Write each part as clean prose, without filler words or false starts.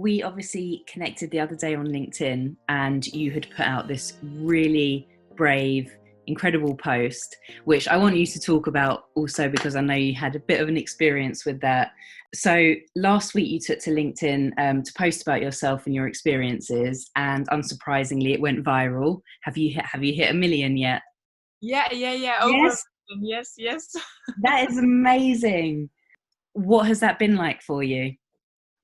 we obviously connected the other day on LinkedIn, and you had put out this really brave, incredible post, which I want you to talk about also because I know you had a bit of an experience with that. So last week you took to LinkedIn to post about yourself and your experiences, and unsurprisingly, it went viral. Have you hit 1 million yet? Yeah. Over. Yes, Yes. that is amazing. What has that been like for you?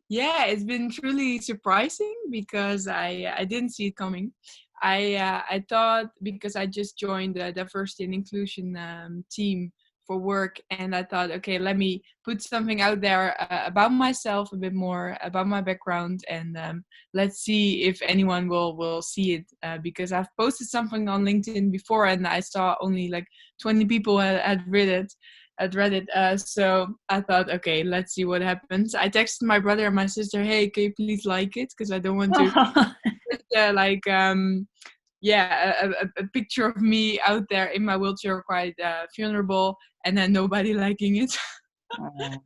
Yeah, it's been truly surprising because I didn't see it coming. I thought because I just joined the diversity and inclusion team for work, and I thought, okay, let me put something out there about myself, a bit more about my background, and let's see if anyone will see it. Because I've posted something on LinkedIn before, and I saw only like 20 people had read it. I'd read it. So I thought, okay, let's see what happens. I texted my brother and my sister, hey, can you please like it? Because I don't want to put, a picture of me out there in my wheelchair, quite vulnerable, and then nobody liking it. Oh, that's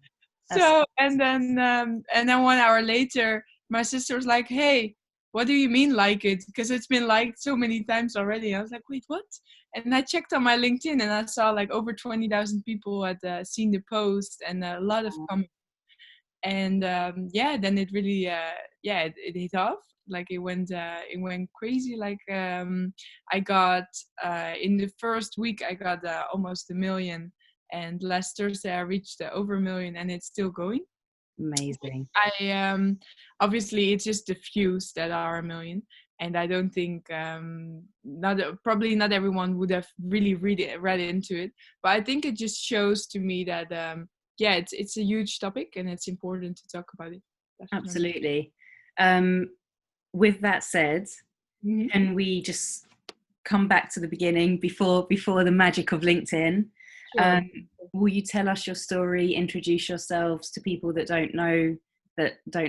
So and then 1 hour later, my sister was like, "Hey, what do you mean like it? Because it's been liked so many times already." I was like, "Wait, what?" And I checked on my LinkedIn, and I saw like over 20,000 people had seen the post, and a lot of comments. And then it really it hit off. Like it went crazy. Like I got in the first week I got almost 1 million, and last Thursday I reached over 1 million, and it's still going. amazing. I Obviously it's just the views that are 1 million, and I don't think probably not everyone would have really read into it, but I think it just shows to me that it's a huge topic and it's important to talk about it. Definitely. Absolutely. Um, with that said, Hmm. can we just come back to the beginning before the magic of LinkedIn? Sure. Um, will you tell us your story, introduce yourselves to people that don't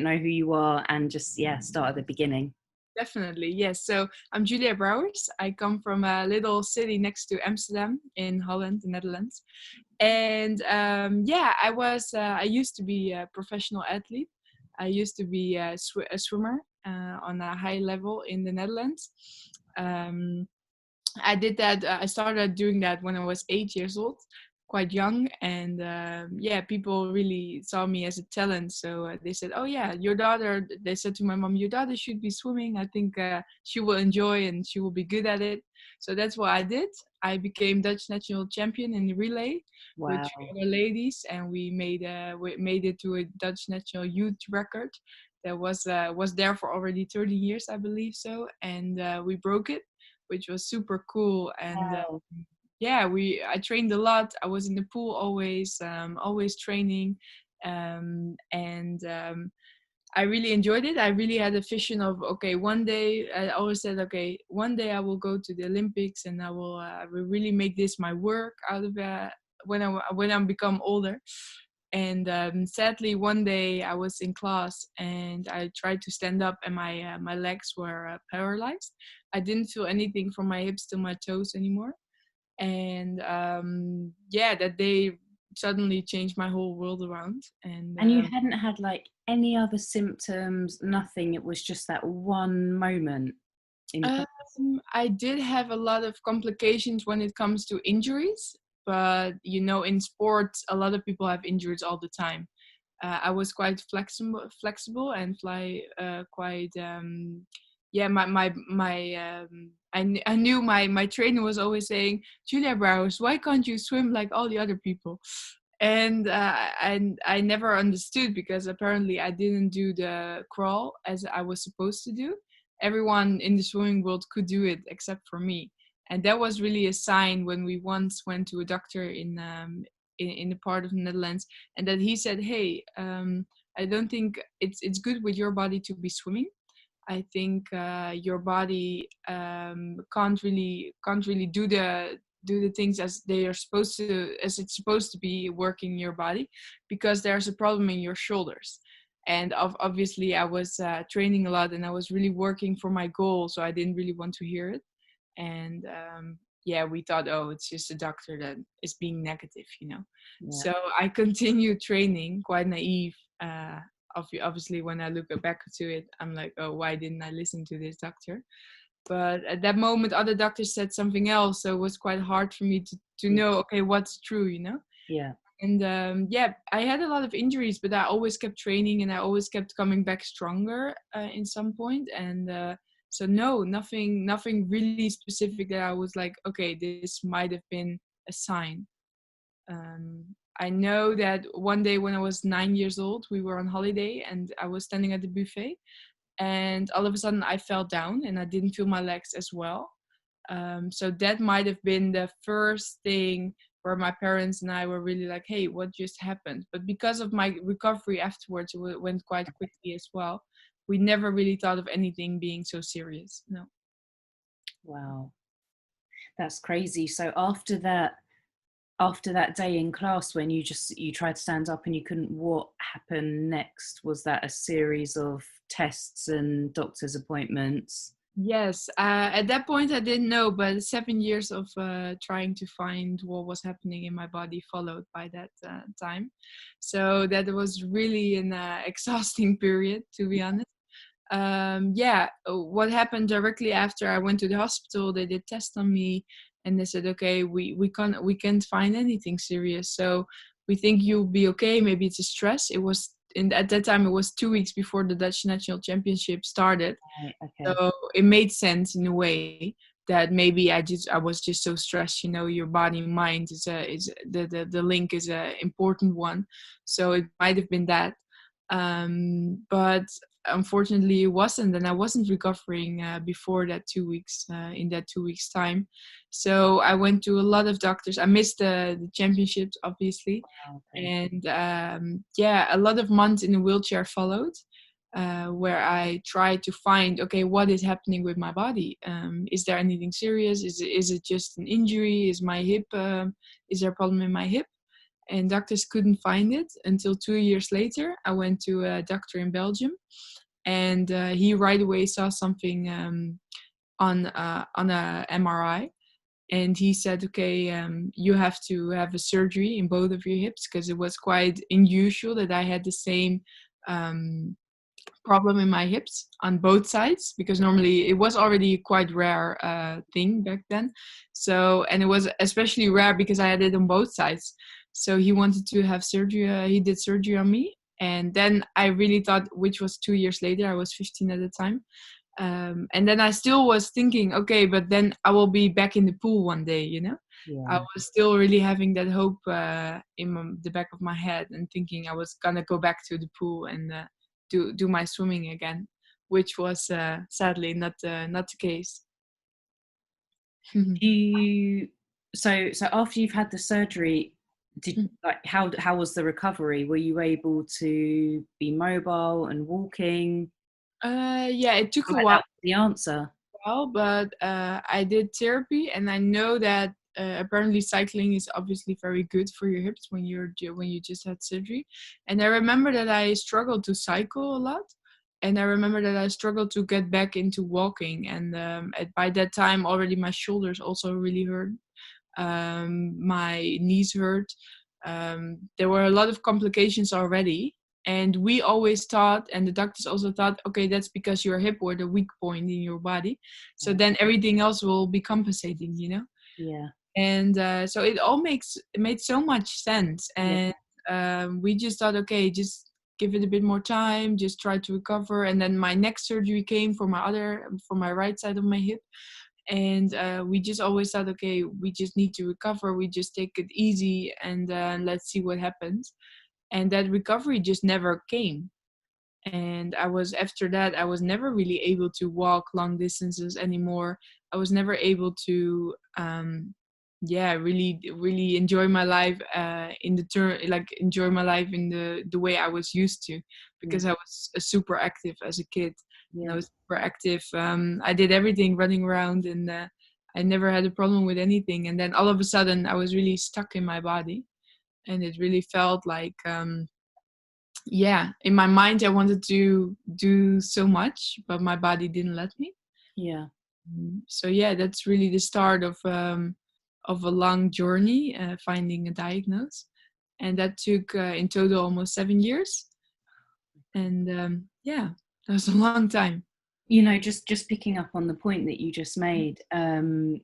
know who you are, and just start at the beginning? Definitely, yes. So I'm Julia Brouwers. I come from a little city next to Amsterdam in Holland, the Netherlands. And I used to be a professional athlete. I used to be a swimmer on a high level in the Netherlands. Um, I did that. I started doing that when I was 8 years old, quite young, and people really saw me as a talent. So they said, "Oh yeah, your daughter." They said to my mom, "Your daughter should be swimming. I think she will enjoy and she will be good at it." So that's what I did. I became Dutch national champion in the relay with three Wow. other ladies, and we made it to a Dutch national youth record that was there for already 30 years, I believe so, and we broke it, which was super cool. And Wow. I trained a lot. I was in the pool always training, and I really enjoyed it. I really had a vision of, okay, one day, I always said, okay, one day I will go to the Olympics, and I will really make this my work out of when I become older. And sadly, one day I was in class and I tried to stand up, and my legs were paralyzed. I didn't feel anything from my hips to my toes anymore. And that day suddenly changed my whole world around. And And you hadn't had like any other symptoms, nothing. It was just that one moment in class. I did have a lot of complications when it comes to injuries, but in sports, a lot of people have injuries all the time. I was quite flexible and fly quite. I knew my trainer was always saying, Julia Brouwers, why can't you swim like all the other people? And I never understood, because apparently I didn't do the crawl as I was supposed to do. Everyone in the swimming world could do it except for me, and that was really a sign when we once went to a doctor in the part of the Netherlands, and that he said, "Hey, I don't think it's good with your body to be swimming. I think your body can't really do the things as they are supposed to, as it's supposed to be working your body, because there's a problem in your shoulders." And obviously I was training a lot, and I was really working for my goal, so I didn't really want to hear it. And we thought, oh, it's just a doctor that is being negative. Yeah. So I continued training, quite naive, obviously when I look back to it, I'm like, oh, why didn't I listen to this doctor? But at that moment, other doctors said something else, so it was quite hard for me to Yeah. know, okay, what's true, you know? Yeah. And yeah, I had a lot of injuries, but I always kept training and I always kept coming back stronger in some point. And so no, nothing really specific that I was like, okay, this might have been a sign. I know that one day when I was 9 years old, we were on holiday and I was standing at the buffet, and all of a sudden I fell down and I didn't feel my legs as well. So that might have been the first thing where my parents and I were really like, hey, what just happened? But because of my recovery afterwards, it went quite quickly as well. We never really thought of anything being so serious. No. Wow. That's crazy. So after that day in class when you tried to stand up and you couldn't, what happened next? Was that a series of tests and doctor's appointments? Yes, at that point I didn't know, but 7 years of trying to find what was happening in my body followed by that time. So that was really an exhausting period, to be honest. Yeah, what happened directly after I went to the hospital, they did tests on me and they said, okay, we can't find anything serious. So we think you'll be okay. Maybe it's a stress. It was at that time, it was 2 weeks before the Dutch National Championship started. Right, okay. So it made sense in a way that maybe I was just so stressed. You know, your body and mind is the link is a important one. So it might have been that, but unfortunately it wasn't, and I wasn't recovering before that 2 weeks. In that 2 weeks time, so I went to a lot of doctors. I missed the championships, obviously, Wow, okay. and yeah, a lot of months in a wheelchair followed, where I tried to find, okay, what is happening with my body? Is there anything serious? Is it just an injury? Is my hip? Is there a problem in my hip? And doctors couldn't find it until 2 years later. I went to a doctor in Belgium, and he right away saw something on a MRI, and he said, okay, you have to have a surgery in both of your hips, because it was quite unusual that I had the same um, problem in my hips on both sides, because normally it was already a quite rare thing back then. So, and it was especially rare because I had it on both sides. So he wanted to have surgery. He did surgery on me. And then I really thought, which was 2 years later, I was 15 at the time. And then I still was thinking, okay, but then I will be back in the pool one day, you know? I Yeah. was still really having that hope in the back of my head, and thinking I was gonna go back to the pool and do my swimming again, which was sadly not the case. Do you so after you've had the surgery, did like how was the recovery? Were you able to be mobile and walking? Yeah, it took a Right, while, that's the answer. but I did therapy, and I know that apparently cycling is obviously very good for your hips when when you just had surgery. And I remember that I struggled to cycle a lot, and I remember that I struggled to get back into walking. And by that time, already my shoulders also really hurt. My knees hurt. There were a lot of complications already. And we always thought, and the doctors also thought, okay, that's because your hip were the weak point in your body. So Yeah. then everything else will be compensating, you know? Yeah. And so it made so much sense. Yeah. And we just thought, okay, just give it a bit more time, just try to recover. And then my next surgery came for my right side of my hip. And we just always thought, okay, we just need to recover, we just take it easy, and let's see what happens. And that recovery just never came. And after that, I was never really able to walk long distances anymore. I was never able to yeah, really enjoy my life in the turn like enjoy my life in the way I was used to, Yeah. because I was super active as a kid. And I Yeah. was super active. I did everything, running around, and I never had a problem with anything. And then all of a sudden I was really stuck in my body, and it really felt like yeah, in my mind I wanted to do so much, but my body didn't let me. Yeah. So yeah, that's really the start of a long journey, finding a diagnosis, and that took in total almost 7 years. And yeah, that was a long time. Just picking up on the point that you just made, and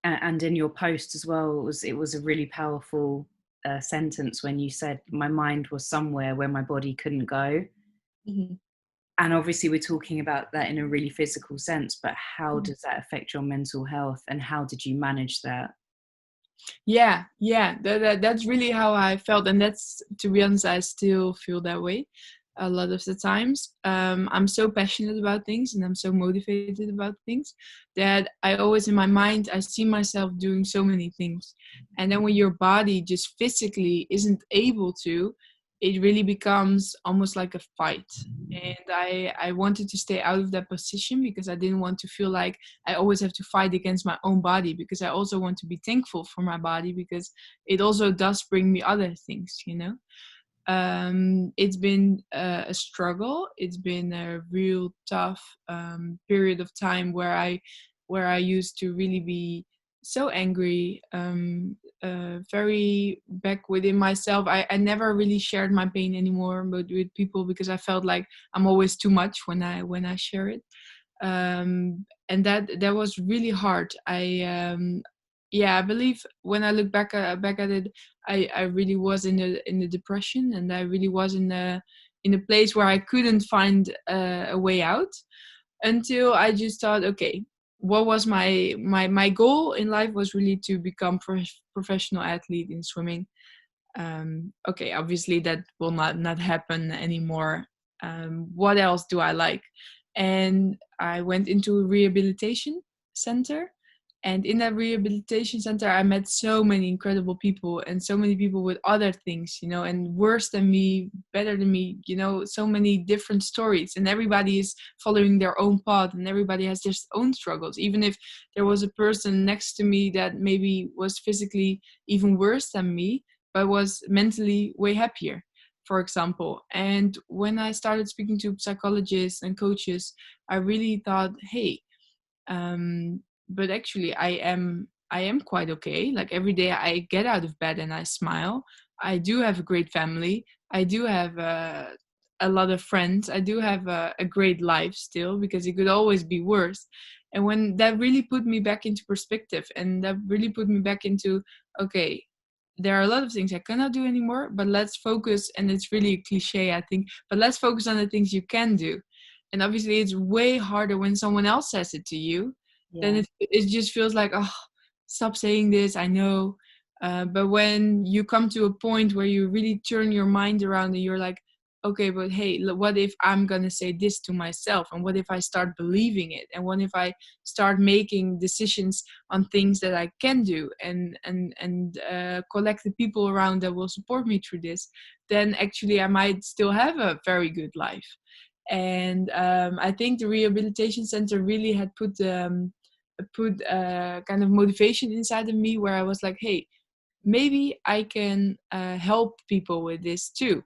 in your post as well, it was a really powerful sentence when you said my mind was somewhere where my body couldn't go. Mhm. And obviously we're talking about that in a really physical sense, but how Mhm. does that affect your mental health, and how did you manage that? Yeah, that's really how I felt, and that's, to be honest, I still feel that way a lot of the times. I'm so passionate about things and I'm so motivated about things that I always, in my mind, I see myself doing so many things, and then when your body just physically isn't able to, it really becomes almost like a fight. And I wanted to stay out of that position because I didn't want to feel like I always have to fight against my own body, because I also want to be thankful for my body, because it also does bring me other things, you know. It's been a struggle. It's been a real tough period of time where I used to really be so angry, very back within myself. I never really shared my pain anymore, but with people, because I felt like I'm always too much when I share it. And that was really hard. I believe when I look back at it, I really was in a depression, and I really was in a place where I couldn't find a way out, until I just thought, okay, what was my goal in life was really to become professional athlete in swimming. Okay, obviously that will not happen anymore. What else do I like? And I went into a rehabilitation center, and in that rehabilitation center I met so many incredible people, and so many people with other things, you know, and worse than me, better than me, you know, so many different stories, and everybody is following their own path, and everybody has their own struggles. Even if there was a person next to me that maybe was physically even worse than me, but was mentally way happier, for example. And when I started speaking to psychologists and coaches, I really thought, hey, but actually I am quite okay. Like every day I get out of bed and I smile. I do have a great family. I do have a lot of friends. I do have a great life still, because it could always be worse. And when that really put me back into perspective, and that really put me back into, okay, there are a lot of things I cannot do anymore, but let's focus. And it's really a cliche, I think, but let's focus on the things you can do. And obviously it's way harder when someone else says it to you. Then Yeah. it just feels like, oh, stop saying this, I know. But when you come to a point where you really turn your mind around, and you're like, okay, but hey, what if I'm gonna say this to myself, and what if I start believing it, and what if I start making decisions on things that I can do, and collect the people around that will support me through this, then actually I might still have a very good life. And I think the rehabilitation center really had put kind of motivation inside of me, where I was like, hey, maybe I can help people with this too.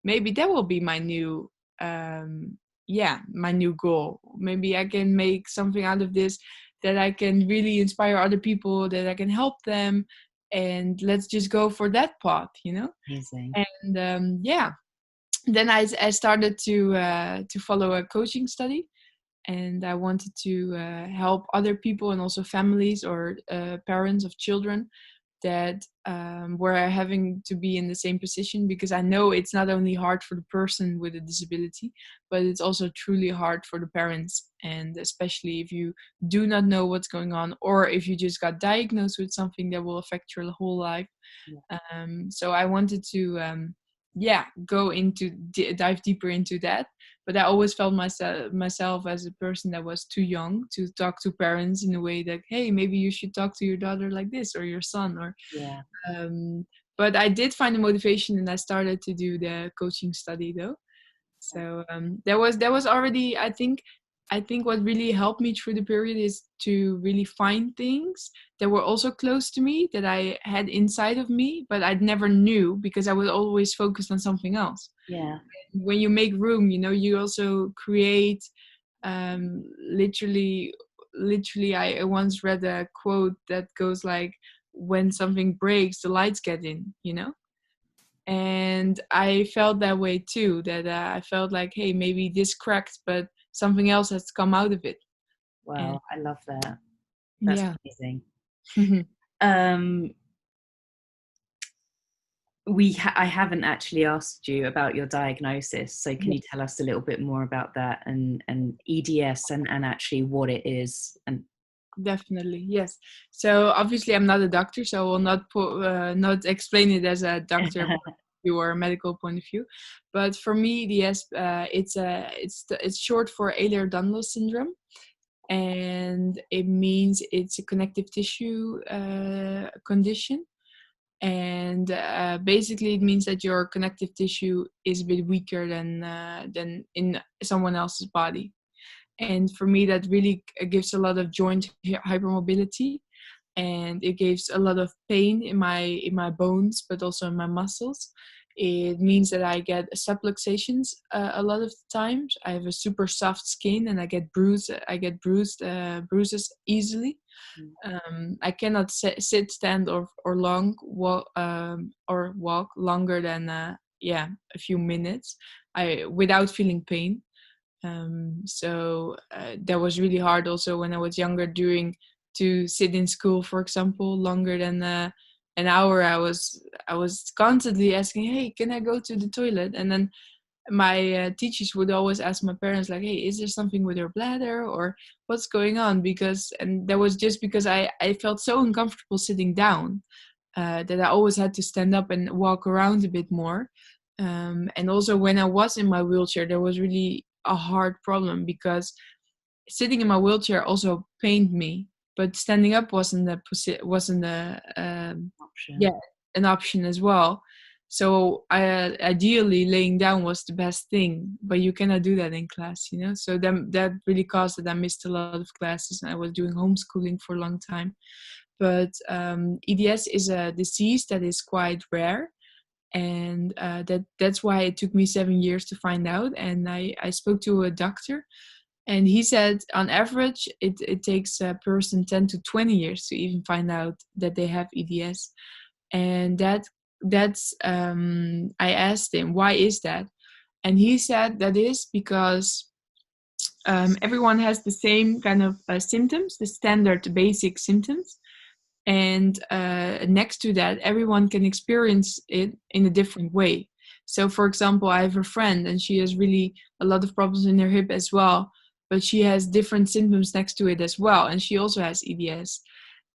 Maybe that will be my new my new goal. Maybe I can make something out of this, that I can really inspire other people, that I can help them, and let's just go for that path, you know. Amazing. And then I started to follow a coaching study, and I wanted to help other people, and also families, or parents of children that were having to be in the same position, because I know it's not only hard for the person with a disability, but it's also truly hard for the parents, and especially if you do not know what's going on, or if you just got diagnosed with something that will affect your whole life. Yeah. So I wanted to go into dive deeper into that, but I always felt myself as a person that was too young to talk to parents in a way that, hey, maybe you should talk to your daughter like this, or your son, or Yeah. um, but I did find the motivation, and I started to do the coaching study though. So that was already, I think what really helped me through the period is to really find things that were also close to me, that I had inside of me, but I never knew, because I was always focused on something else. Yeah. When you make room, you know, you also create, literally I once read a quote that goes like, when something breaks, the lights get in, you know. And And I felt that way too, that I felt like, hey, maybe this cracked, but something else has come out of it. And Wow, I love that. That's yeah. amazing. Um, I haven't actually asked you about your diagnosis, so can you tell us a little bit more about that and EDS and actually what it is? And Definitely, yes. So obviously, I'm not a doctor, so I will not explain it as a doctor point of view or a medical point of view. But for me, EDS, it's short for Ehlers-Danlos syndrome, and it means it's a connective tissue condition. And basically, it means that your connective tissue is a bit weaker than in someone else's body. And for me, that really gives a lot of joint hypermobility, and it gives a lot of pain in my bones, but also in my muscles. It means that I get subluxations a lot of the times. I have a super soft skin, and I get bruises easily. I cannot sit, stand, or walk longer than a few minutes, without feeling pain. So that was really hard also when I was younger, doing to sit in school, for example, longer than an hour. I was constantly asking, hey, can I go to the toilet? And then my teachers would always ask my parents, like, hey, is there something with your bladder, or what's going on? And that was just because I felt so uncomfortable sitting down, that I always had to stand up and walk around a bit more. And also when I was in my wheelchair, there was really a hard problem, because sitting in my wheelchair also pained me, but standing up wasn't option. yeah, an option as well. So ideally, laying down was the best thing, but you cannot do that in class, you know. So that really caused that I missed a lot of classes, and I was doing homeschooling for a long time. But EDS is a disease that is quite rare, and that's why it took me 7 years to find out. And I spoke to a doctor, and he said on average it takes a person 10 to 20 years to even find out that they have EDS. And that's I asked him, why is that? And he said that is because everyone has the same kind of symptoms, the standard basic symptoms. And next to that, everyone can experience it in a different way. So for example, I have a friend, and she has really a lot of problems in her hip as well, but she has different symptoms next to it as well, and she also has EDS.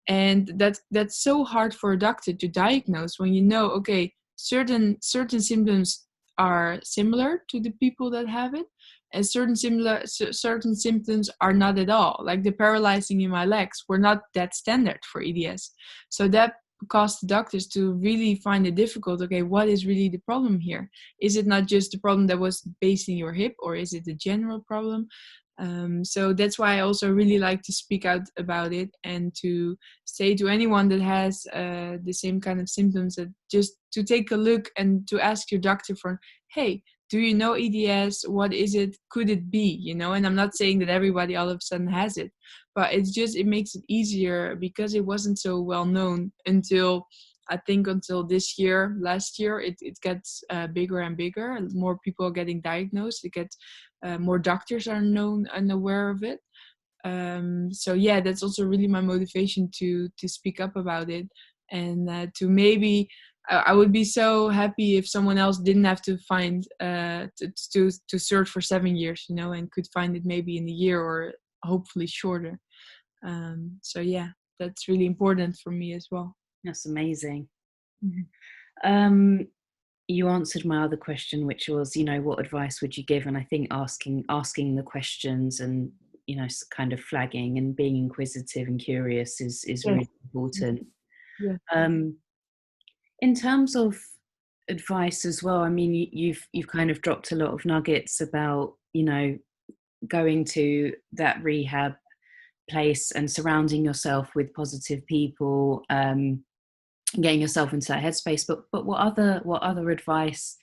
And that's so hard for a doctor to diagnose, when you know, okay, certain symptoms are similar to the people that have it, and certain symptoms are not at all. Like the paralyzing in my legs were not that standard for EDS. So that caused the doctors to really find it difficult. Okay, what is really the problem here? Is it not just the problem that was based in your hip, or is it a general problem? So that's why I also really like to speak out about it, and to say to anyone that has the same kind of symptoms, that just to take a look and to ask your doctor for, hey, do you know EDS? What is it? Could it be? You know, and I'm not saying that everybody all of a sudden has it, but it makes it easier, because it wasn't so well known until, I think, until last year, it gets bigger and bigger. More people are getting diagnosed. More doctors are known and aware of it. So yeah, that's also really my motivation to speak up about it, and to maybe I would be so happy if someone else didn't have to find to search for 7 years, you know, and could find it maybe in a year, or hopefully shorter. So yeah, that's really important for me as well. That's amazing. Mhm. Um, you answered my other question, which was, what advice would you give? And I think asking the questions, and kind of flagging and being inquisitive and curious is Yes. really important. Yeah. Um, in terms of advice as well, I mean, you've kind of dropped a lot of nuggets about going to that rehab place and surrounding yourself with positive people, getting yourself into that headspace. But what other advice,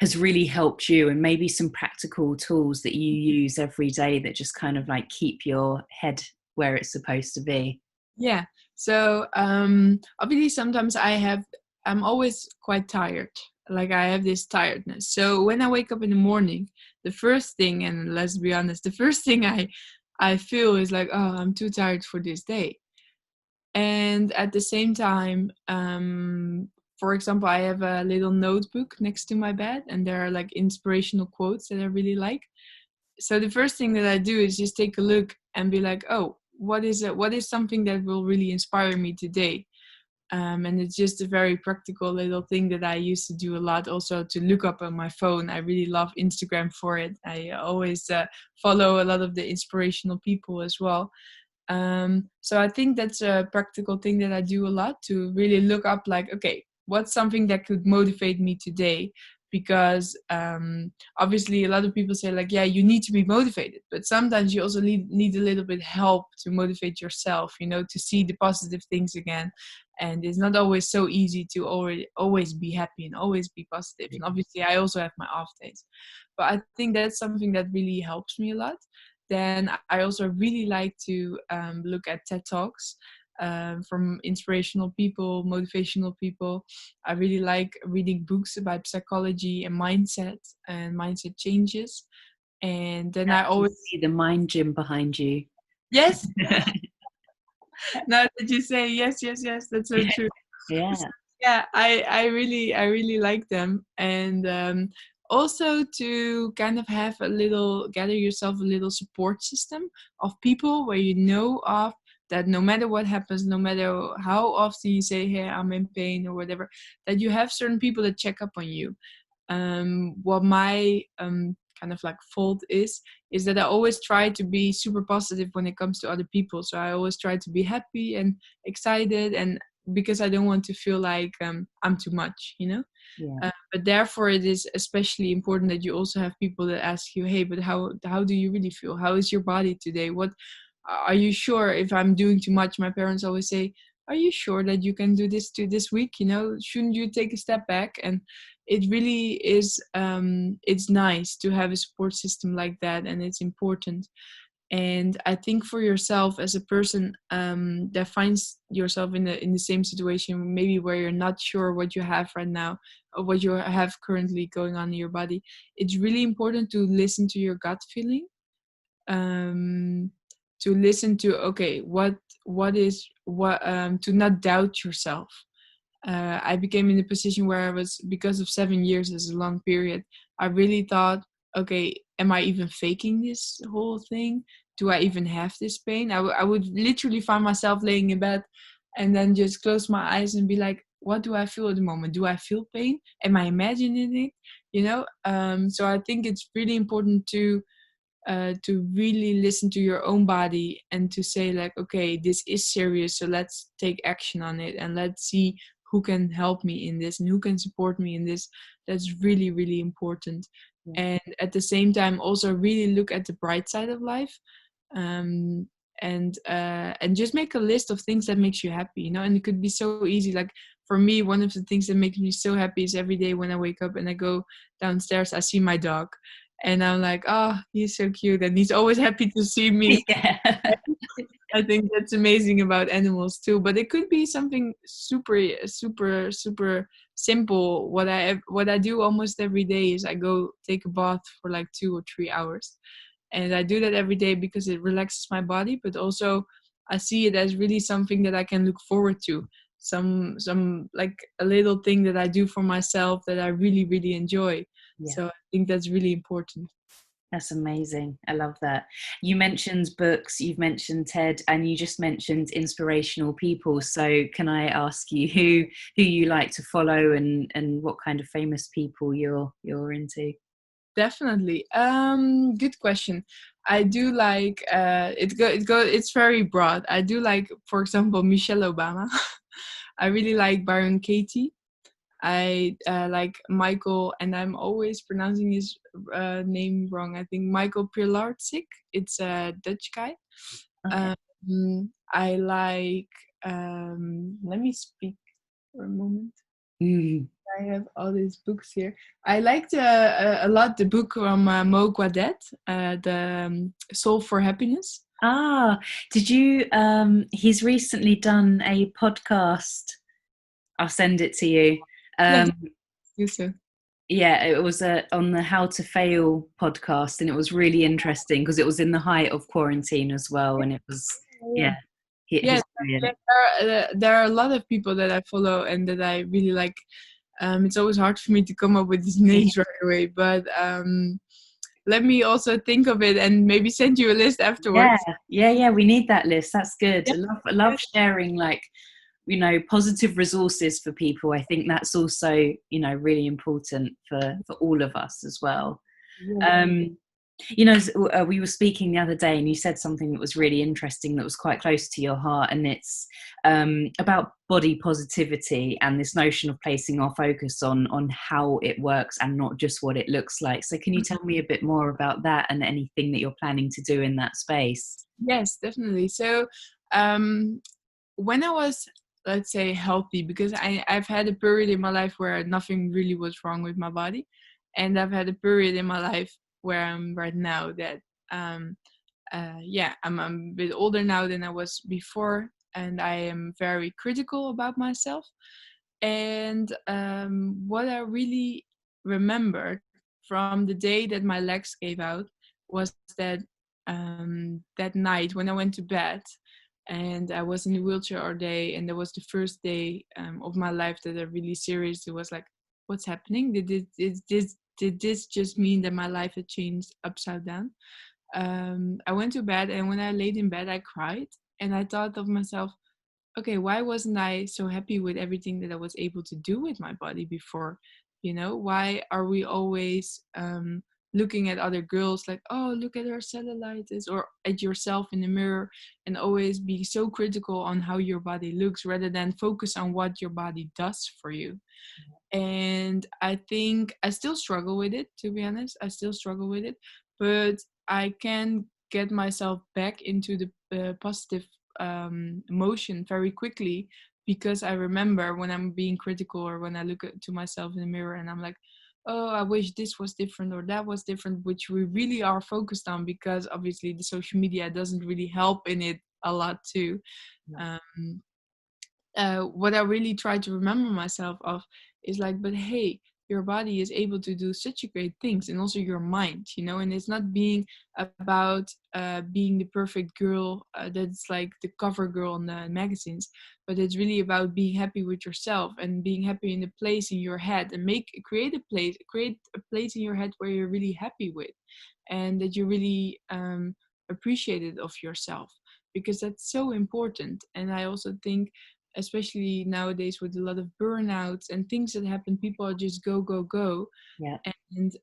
has really helped you, and maybe some practical tools that you use every day that just kind of like keep your head where it's supposed to be? Yeah. So obviously sometimes I'm always quite tired. like I have this tiredness. So when I wake up in the morning, the first thing, and let's be honest, the first thing I feel is like, oh, I'm too tired for this day. And at the same time, for example, I have a little notebook next to my bed, and there are like inspirational quotes that I really like. So the first thing that I do is just take a look and be like, oh, what is it? What is something that will really inspire me today? And it's just a very practical little thing that I used to do a lot, also to look up on my phone. I really love Instagram for it. I always follow a lot of the inspirational people as well. So I think that's a practical thing that I do a lot, to really look up like, okay, what's something that could motivate me today? Because obviously a lot of people say like, yeah, you need to be motivated, but sometimes you also need a little bit help to motivate yourself, you know, to see the positive things again. And it's not always so easy to always be happy and always be positive. And obviously I also have my off days, but I think that's something that really helps me a lot. Then I also really like to look at TED Talks from inspirational people, motivational people. I really like reading books about psychology and mindset changes. And then I You always, see the mind gym behind you. yes, now that you say yes, yes, yes, that's so true. Yeah. Yeah, I really like them. And also to kind of have gather yourself a little support system of people where you know of that no matter what happens, no matter how often you say, hey, I'm in pain or whatever, that you have certain people that check up on you. What my kind of like fault is that I always try to be super positive when it comes to other people. So I always try to be happy and excited, and because I don't want to feel like I'm too much, you know. Yeah. But therefore, it is especially important that you also have people that ask you, hey, but how do you really feel? How is your body today? What are you sure? If I'm doing too much, my parents always say, are you sure that you can do this to this week? You know, shouldn't you take a step back? And it really is, it's nice to have a support system like that, and it's important. And I think for yourself as a person that finds yourself in the same situation, maybe where you're not sure what you have right now or what you have currently going on in your body, it's really important to listen to your gut feeling. um, to listen to, okay, what is what to not doubt yourself. I became in a position where I was, because of 7 years is a long period, I really thought, okay, am I even faking this whole thing? Do I even have this pain? I would literally find myself laying in bed and then just close my eyes and be like, what do I feel at the moment? Do I feel pain? Am I imagining it? You know? So I think it's really important to really listen to your own body and to say like, okay, this is serious, so let's take action on it and let's see who can help me in this and who can support me in this. That's really, really important. Yeah. And at the same time also really look at the bright side of life. um, and just make a list of things that makes you happy, you know. And it could be so easy, like for me, one of the things that makes me so happy is every day when I wake up and I go downstairs, I see my dog, and I'm like, oh, he's so cute, and he's always happy to see me. Yeah. I think that's amazing about animals too. But it could be something super, super, super simple. What I do almost every day is I go take a bath for like 2 or 3 hours, and I do that every day because it relaxes my body. But also, I see it as really something that I can look forward to. Some like a little thing that I do for myself that I really, really enjoy. Yeah. So I think that's really important. That's amazing. I love that. You mentioned books, you've mentioned TED, and you just mentioned inspirational people. So can I ask you who you like to follow and what kind of famous people you're into? Definitely. Good question. I do like it's very broad. I do like, for example, Michelle Obama. I really like Byron Katie. I like Michael, and I'm always pronouncing his name wrong. I think Michael Pilarczyk. It's a Dutch guy. Okay. I like. Let me speak for a moment. Mm. I have all these books here. I liked a lot the book from Mo Gaudet, the Soul for Happiness. Ah, did you he's recently done a podcast. I'll send it to you. Yeah, Um you so. Yeah, it was on the How to Fail podcast, and it was really interesting because it was in the height of quarantine as well, and it was, Yeah. yeah, Yeah, he's brilliant. there are a lot of people that I follow and that I really like. It's always hard for me to come up with these names right away, but let me also think of it and maybe send you a list Yeah, afterwards. yeah, we need that list. That's good. Yeah, I love sharing, like, positive resources for people. I think that's also, really important for all of us as well. yeah, Um, we were speaking the other day, and you said something that was really interesting, that was quite close to your heart, and it's about body positivity and this notion of placing our focus on how it works and not just what it looks like. So can you tell me a bit more about that and anything that you're planning to do in that space? yes, definitely. So, um, when I was, let's say, healthy, because I've had a period in my life where nothing really was wrong with my body, and I've had a period in my life where I'm right now that um, yeah, I'm a bit older now than I was before, and I am very critical about myself. And what I really remembered from the day that my legs gave out was that that night when I went to bed and I was in the wheelchair all day, and that was the first day of my life that I really seriously was like, what's happening? Did this just mean that my life had changed upside down? I went to bed, and when I laid in bed, I cried, and I thought of myself, okay, why wasn't I so happy with everything that I was able to do with my body before? Why are we always looking at other girls like, oh, look at her cellulitis, or at yourself in the mirror, and always be so critical on how your body looks rather than focus on what your body does for you? And I think I still struggle with it, to be honest. I still struggle with it, but I can get myself back into the positive emotion very quickly, because I remember when I'm being critical or when I look to myself in the mirror and I'm like, oh, I wish this was different or that was different, which we really are focused on, because obviously the social media doesn't really help in it a lot too. um, what I really try to remember myself of is like, but hey, your body is able to do such a great things, and also your mind, and it's not being about being the perfect girl that's like the cover girl on the magazines, but it's really about being happy with yourself and being happy in the place in your head, and create a place in your head where you're really happy with, and that you really appreciated of yourself, because that's so important. And I also think, especially nowadays with a lot of burnouts and things that happen, people are just go go go, Yeah, and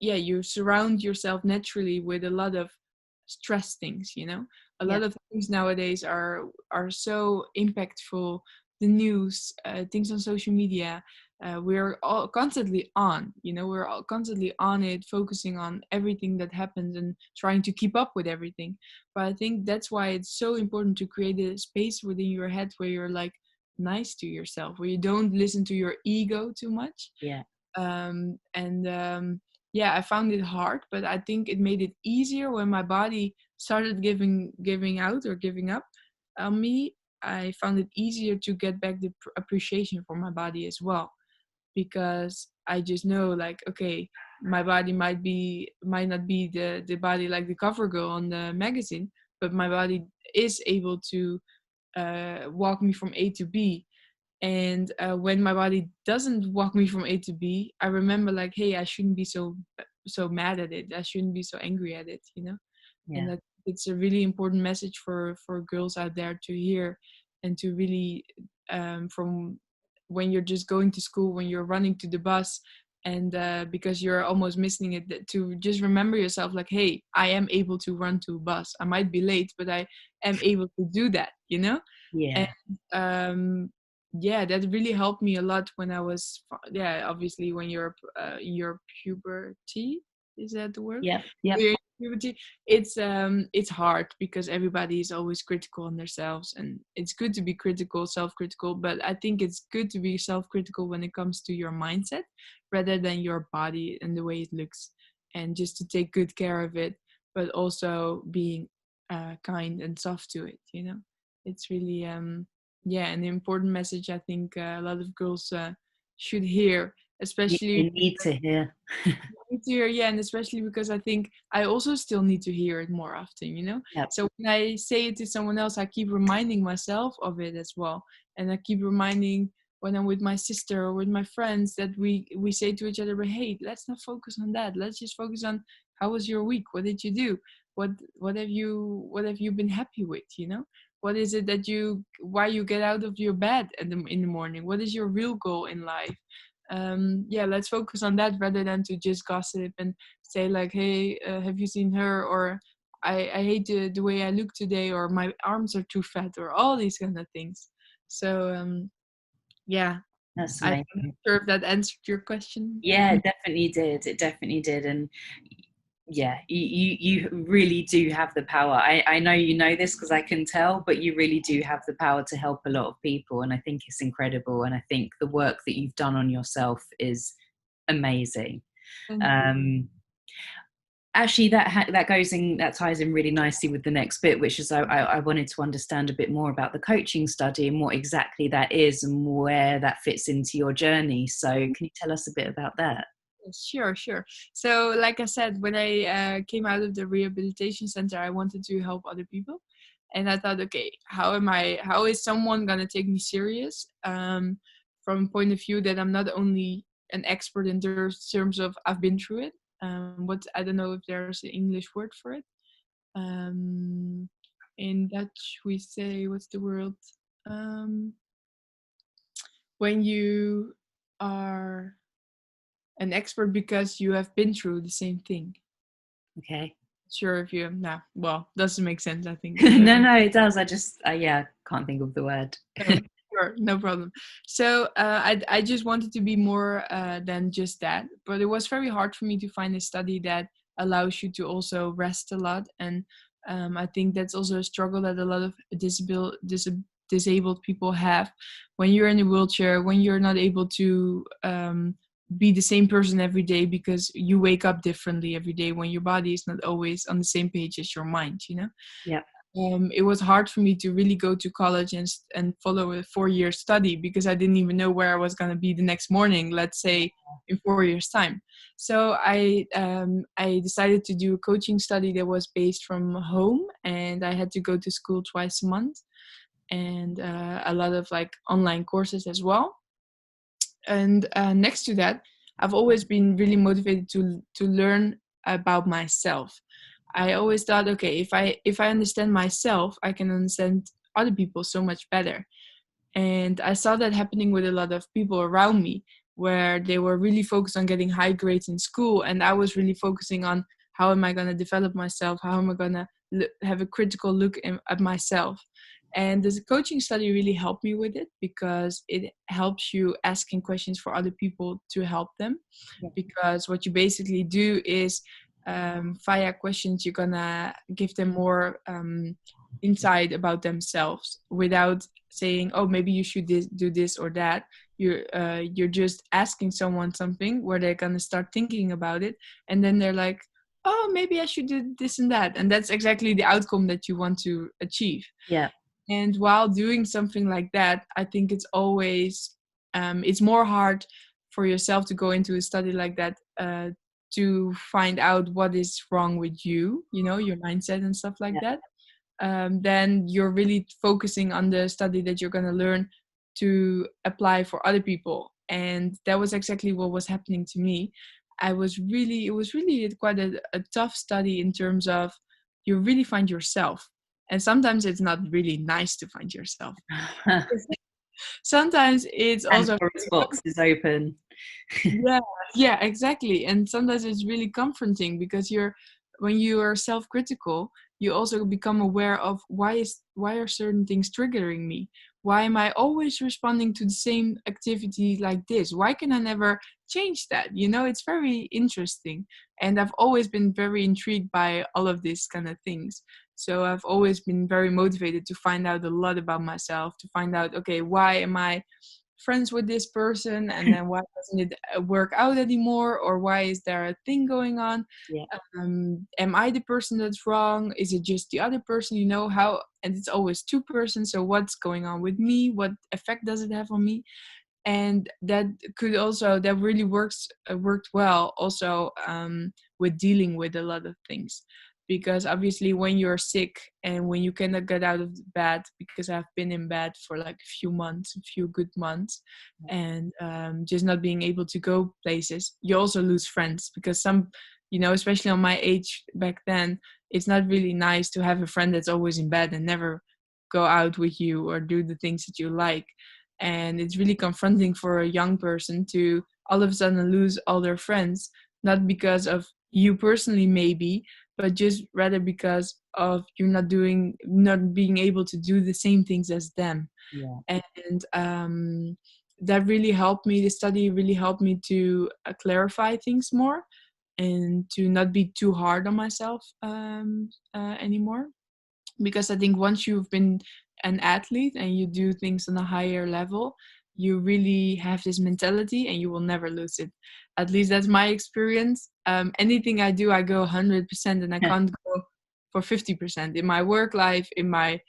yeah, you surround yourself naturally with a lot of stress things. A yeah, lot of things nowadays are so impactful. The news, things on social media, we're all constantly on, we're all constantly on it, focusing on everything that happens and trying to keep up with everything. But I think that's why it's so important to create a space within your head where you're like nice to yourself, where you don't listen to your ego too much. yeah, And yeah, I found it hard, but I think it made it easier when my body started giving out or giving up on me. I found it easier to get back the appreciation for my body as well, because I just know, like, okay, my body might not be the body like the cover girl on the magazine, but my body is able to walk me from A to B. And when my body doesn't walk me from A to B, I remember, like, hey, I shouldn't be so mad at it. I shouldn't be so angry at it. And yeah, that it's a really important message for girls out there to hear, and to really from when you're just going to school, when you're running to the bus, and because you're almost missing it, to just remember yourself, like, hey, I am able to run to a bus. I might be late, but I am able to do that. And yeah, um yeah, that really helped me a lot when I was, yeah, obviously when you're in your puberty, is that the word? yeah, yeah, When you're in puberty, it's hard because everybody is always critical on themselves, and it's good to be critical, self-critical, but I think it's good to be self-critical when it comes to your mindset rather than your body and the way it looks, and just to take good care of it, but also being kind and soft to it. It's really yeah, an important message I think a lot of girls should hear, especially You need to hear. need to hear, yeah, and especially because I think I also still need to hear it more often, you know. Yep. So when I say it to someone else, I keep reminding myself of it as well, and I keep reminding when I'm with my sister or with my friends that we say to each other, "But hey, let's not focus on that. Let's just focus on how was your week? What did you do? What have you been happy with? You know." What is it that why you get out of your bed in the morning? What is your real goal in life? Yeah, let's focus on that rather than to just gossip and say like, hey, have you seen her, or I hate the way I look today, or my arms are too fat, or all these kind of things. So yeah, That's I'm amazing. not sure if that answered your question. Yeah, it definitely did. It definitely did. And yeah, you really do have the power. I know you know this because I can tell, but you really do have the power to help a lot of people. And I think it's incredible. And I think the work that you've done on yourself is amazing. Thank you. Um, Actually, that ties in really nicely with the next bit, which is I wanted to understand a bit more about the coaching study and what exactly that is and where that fits into your journey. So can you tell us a bit about that? Sure, sure. So, like I said, when I came out of the rehabilitation center, I wanted to help other people, and I thought, okay, how is someone gonna take me serious? From a point of view that I'm not only an expert in terms of I've been through it. What I don't know if there's an English word for it. Um, in Dutch, we say, what's the word? Um, when you are an expert because you have been through the same thing. Okay. Sure, if you nah, well, doesn't make sense, I think. No, it does. I just yeah, can't think of the word. So, sure, no problem. So I just wanted to be more than just that, but it was very hard for me to find a study that allows you to also rest a lot, and I think that's also a struggle that a lot of disabled people have. When you're in a wheelchair, when you're not able to be the same person every day because you wake up differently every day, when your body is not always on the same page as your mind, you know. Yeah. It was hard for me to really go to college and follow a 4-year study because I didn't even know where I was going to be the next morning, let's say in 4 years time. So I decided to do a coaching study that was based from home, and I had to go to school twice a month, and a lot of like online courses as well. And next to that, I've always been really motivated to learn about myself. I always thought, okay, if I understand myself, I can understand other people so much better. And I saw that happening with a lot of people around me, where they were really focused on getting high grades in school, and I was really focusing on how am I going to develop myself, how am I going to have a critical look at myself. And this coaching study really helped me with it because it helps you asking questions for other people to help them. Yeah. Because what you basically do is via questions, you're gonna give them more insight about themselves without saying, "Oh, maybe you should do this or that." You're just asking someone something where they're gonna start thinking about it, and then they're like, "Oh, maybe I should do this and that," and that's exactly the outcome that you want to achieve. Yeah. And while doing something like that, I think it's always it's more hard for yourself to go into a study like that to find out what is wrong with you, you know, your mindset and stuff like Yeah. that. Then you're really focusing on the study that you're going to learn to apply for other people. And that was exactly what was happening to me. It was really quite a tough study in terms of you really find yourself. And sometimes it's not really nice to find yourself. Sometimes it's also Pandora's box is open. yeah, yeah, exactly. And sometimes it's really confronting because when you are self-critical, you also become aware of why are certain things triggering me? Why am I always responding to the same activity like this? Why can I never change that? You know, it's very interesting. And I've always been very intrigued by all of these kind of things. So I've always been very motivated to find out a lot about myself, to find out, okay, why am I friends with this person, and then why doesn't it work out anymore, or why is there a thing going on? Yeah. Am I the person that's wrong? Is it just the other person? You know how, and it's always two persons, so what's going on with me? What effect does it have on me? And that really worked well also, with dealing with a lot of things, because obviously when you're sick and when you cannot get out of bed, because I've been in bed for like a few good months, and just not being able to go places, you also lose friends, because some, especially on my age back then, it's not really nice to have a friend that's always in bed and never go out with you or do the things that you like. And it's really confronting for a young person to all of a sudden lose all their friends, not because of you personally maybe, but just rather because of you not being able to do the same things as them. Yeah. And that really helped me. The study really helped me to clarify things more, and to not be too hard on myself anymore. Because I think once you've been an athlete and you do things on a higher level, you really have this mentality and you will never lose it. At least that's my experience. Anything I do, I go 100%, and I can't go for 50%. In my work life, in my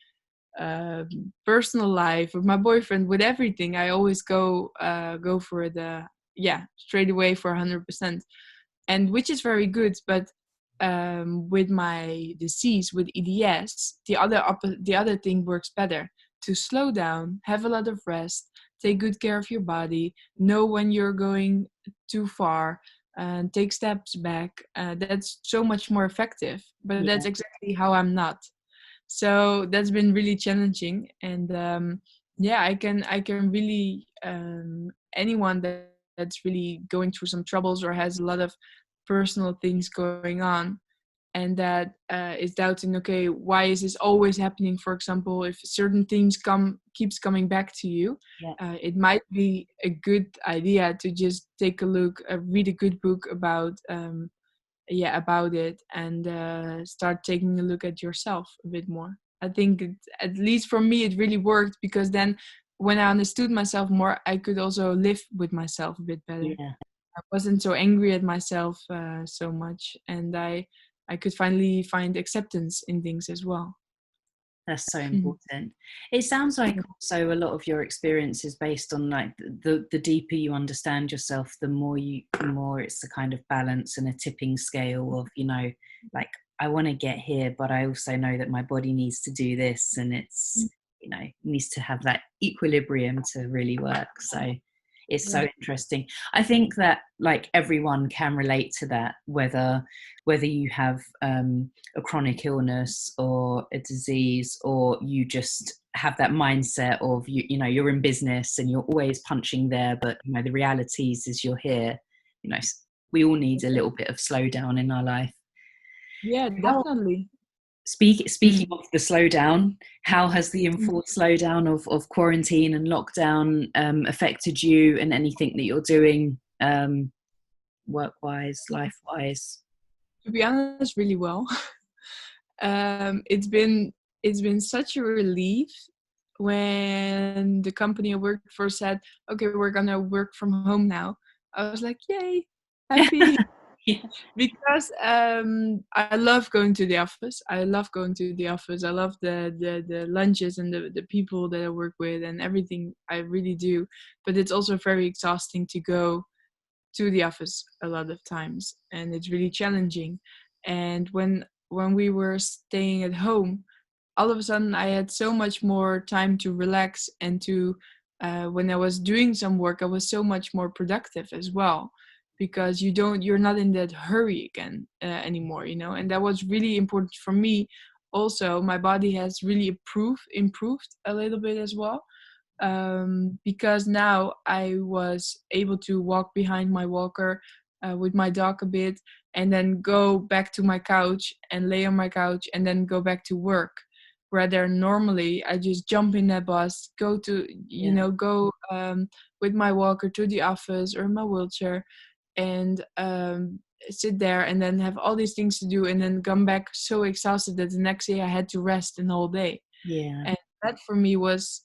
personal life, with my boyfriend, with everything, I always go for the, straight away for 100%, and which is very good. But with my disease, with EDS, the other thing works better: to slow down, have a lot of rest, take good care of your body, know when you're going too far, and take steps back. That's so much more effective. But Yeah. that's exactly how I'm not. So that's been really challenging. And I can really, anyone that's really going through some troubles or has a lot of personal things going on, and that is doubting, okay, why is this always happening? For example, if certain things keeps coming back to you, Yeah. it might be a good idea to just take a look, read a good book about it, and start taking a look at yourself a bit more. I think at least for me it really worked, because then when I understood myself more, I could also live with myself a bit better. Yeah. I wasn't so angry at myself so much, and I could finally find acceptance in things as well. That's so important. It sounds like also a lot of your experience is based on like the deeper you understand yourself, the more it's a kind of balance and a tipping scale of, like I want to get here, but I also know that my body needs to do this, and it's, needs to have that equilibrium to really work. So it's so Yeah. interesting. I think that like everyone can relate to that, whether you have a chronic illness or a disease, or you just have that mindset of you're in business and you're always punching there, but the realities is you're here. We all need a little bit of slowdown in our life. Yeah, How, definitely. speaking of the slowdown, how has the enforced slowdown of quarantine and lockdown affected you and anything that you're doing, work-wise, life-wise? To be honest, really well. It's been such a relief when the company I worked for said, "Okay, we're gonna work from home now." I was like, "Yay, happy!" Yeah. Because I love going to the office. I love going to the office. I love the lunches and the people that I work with and everything. I really do. But it's also very exhausting to go to the office a lot of times, and it's really challenging. And when we were staying at home, all of a sudden I had so much more time to relax, and to when I was doing some work, I was so much more productive as well, because you're not in that hurry again anymore, and that was really important for me. Also, my body has really improved a little bit as well, because now I was able to walk behind my walker with my dog a bit, and then go back to my couch and lay on my couch and then go back to work. Rather, normally I just jump in that bus, go to, Yeah. go with my walker to the office or my wheelchair, and sit there and then have all these things to do, and then come back so exhausted that the next day I had to rest the whole day. Yeah. And that for me was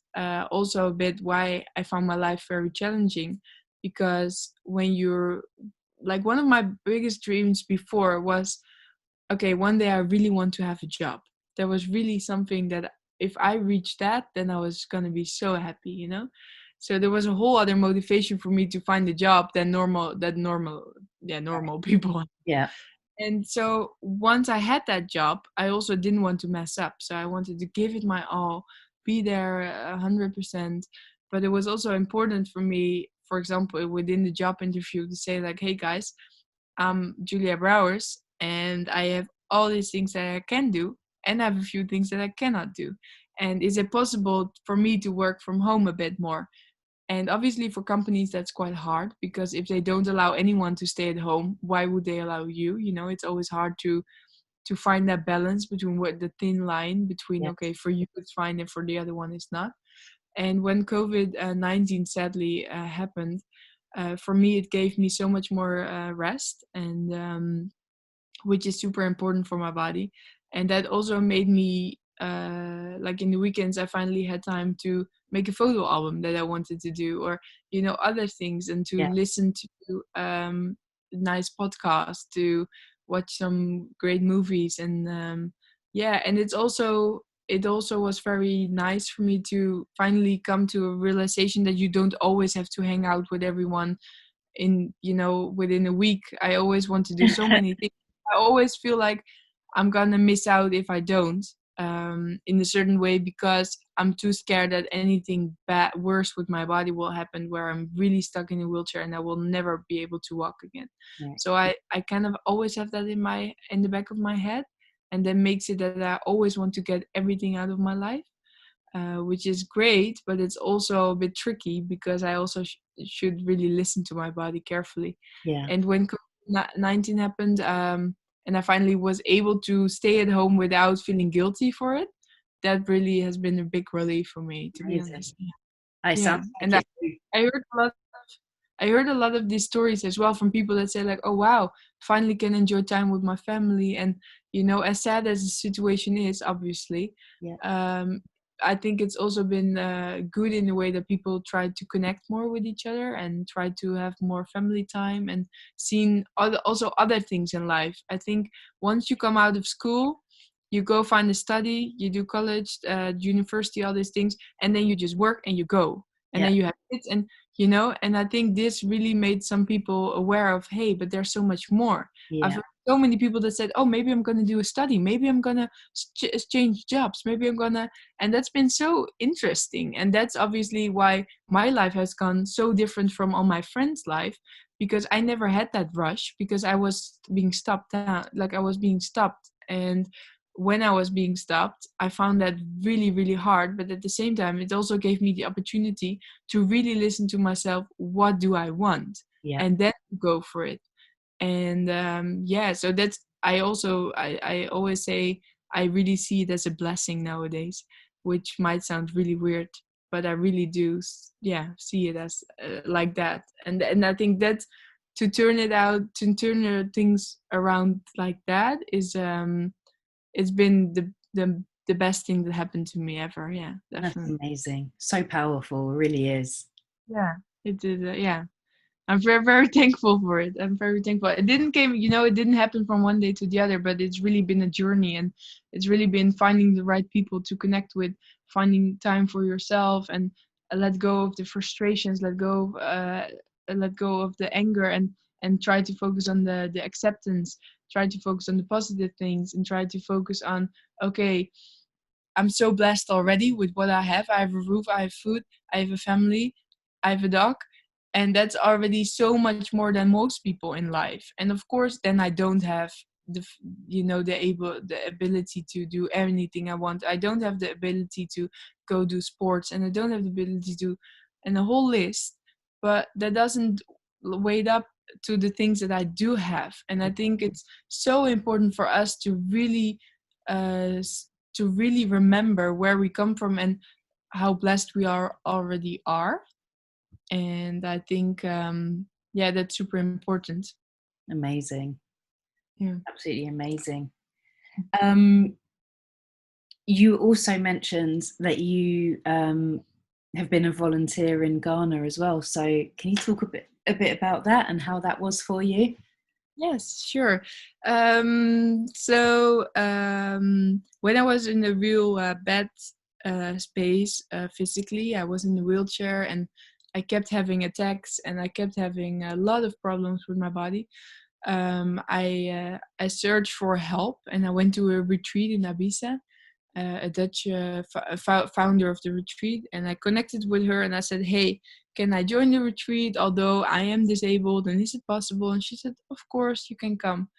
also a bit why I found my life very challenging, because when you're like, one of my biggest dreams before was, okay, one day I really want to have a job. That was really something that if I reached that, then I was going to be so happy. So there was a whole other motivation for me to find a job than normal people. Yeah. And so once I had that job, I also didn't want to mess up. So I wanted to give it my all, be there 100%. But it was also important for me, for example, within the job interview to say like, hey guys, I'm Julia Brouwers and I have all these things that I can do and I have a few things that I cannot do. And is it possible for me to work from home a bit more? And obviously for companies that's quite hard, because if they don't allow anyone to stay at home, why would they allow you? You know, it's always hard to find that balance between what the thin line between, Yes. okay, for you it's fine and for the other one it's not. And when COVID-19 sadly happened, for me it gave me so much more rest, and which is super important for my body. And that also made me like in the weekends I finally had time to make a photo album that I wanted to do, or you know, other things, and to Yeah. listen to nice podcasts, to watch some great movies. And yeah, and it also was very nice for me to finally come to a realization that you don't always have to hang out with everyone in, you know, within a week. I always want to do so many things. I always feel like I'm gonna miss out if I don't, in a certain way, because I'm too scared that anything bad, worse with my body will happen, where I'm really stuck in a wheelchair and I will never be able to walk again. Right. So I kind of always have that in the back of my head, and that makes it that I always want to get everything out of my life, which is great, but it's also a bit tricky because I also should really listen to my body carefully. Yeah. And when COVID-19 happened, and I finally was able to stay at home without feeling guilty for it, that really has been a big relief for me, to be Amazing. honest. It Yeah, sounds and like it. I heard a lot I heard a lot of these stories as well from people that say like, "Oh wow, finally can enjoy time with my family." And you know, as sad as the situation is, obviously, Yeah. um, I think it's also been good in a way that people try to connect more with each other and try to have more family time and seen also other things in life. I think once you come out of school, you go find a study, you do college, university, all these things, and then you just work and you go, and Yeah. then you have kids, and you know. And I think this really made some people aware of, hey, but there's so much more. I've Yeah. heard so many people that said, oh, maybe I'm going to do a study, maybe I'm going to change jobs, maybe I'm going to. And that's been so interesting, and that's obviously why my life has gone so different from all my friends' life, because I never had that rush, because I was being stopped down, like I was being stopped. And when I was being stopped, I found that really, really hard. But at the same time, it also gave me the opportunity to really listen to myself. What do I want? Yeah. And then go for it. And yeah, so that's, I always say, I really see it as a blessing nowadays, which might sound really weird, but I really do, yeah, see it as like that. And I think that to turn things around like that is it's been the best thing that happened to me ever. Yeah, That's definitely. amazing. So powerful. It really is. Yeah, it did. Yeah, I'm very, very thankful for it. I'm very thankful. It didn't came, you know, it didn't happen from one day to the other, but it's really been a journey, and it's really been finding the right people to connect with, finding time for yourself, and let go of the frustrations, let go of the anger, and try to focus on the acceptance, try to focus on the positive things, and try to focus on, okay, I'm so blessed already with what I have. I have a roof, I have food, I have a family, I have a dog. And that's already so much more than most people in life. And of course, then I don't have the ability to do anything I want. I don't have the ability to go do sports, and I don't have the ability to, and a whole list. But that doesn't weigh up to the things that I do have. And I think it's so important for us uh, to really remember where we come from and how blessed we already are. And I think yeah, that's super important. Amazing. Yeah. Absolutely amazing. Um, you also mentioned that you have been a volunteer in Ghana as well. So can you talk a bit about that and how that was for you? Yes, sure. So when I was in a real bad space physically. I was in the wheelchair, and I kept having attacks, and I kept having a lot of problems with my body. I searched for help, and I went to a retreat in Ibiza, a Dutch founder of the retreat, and I connected with her, and I said, "Hey, can I join the retreat? Although I am disabled, and is it possible?" And she said, "Of course, you can come."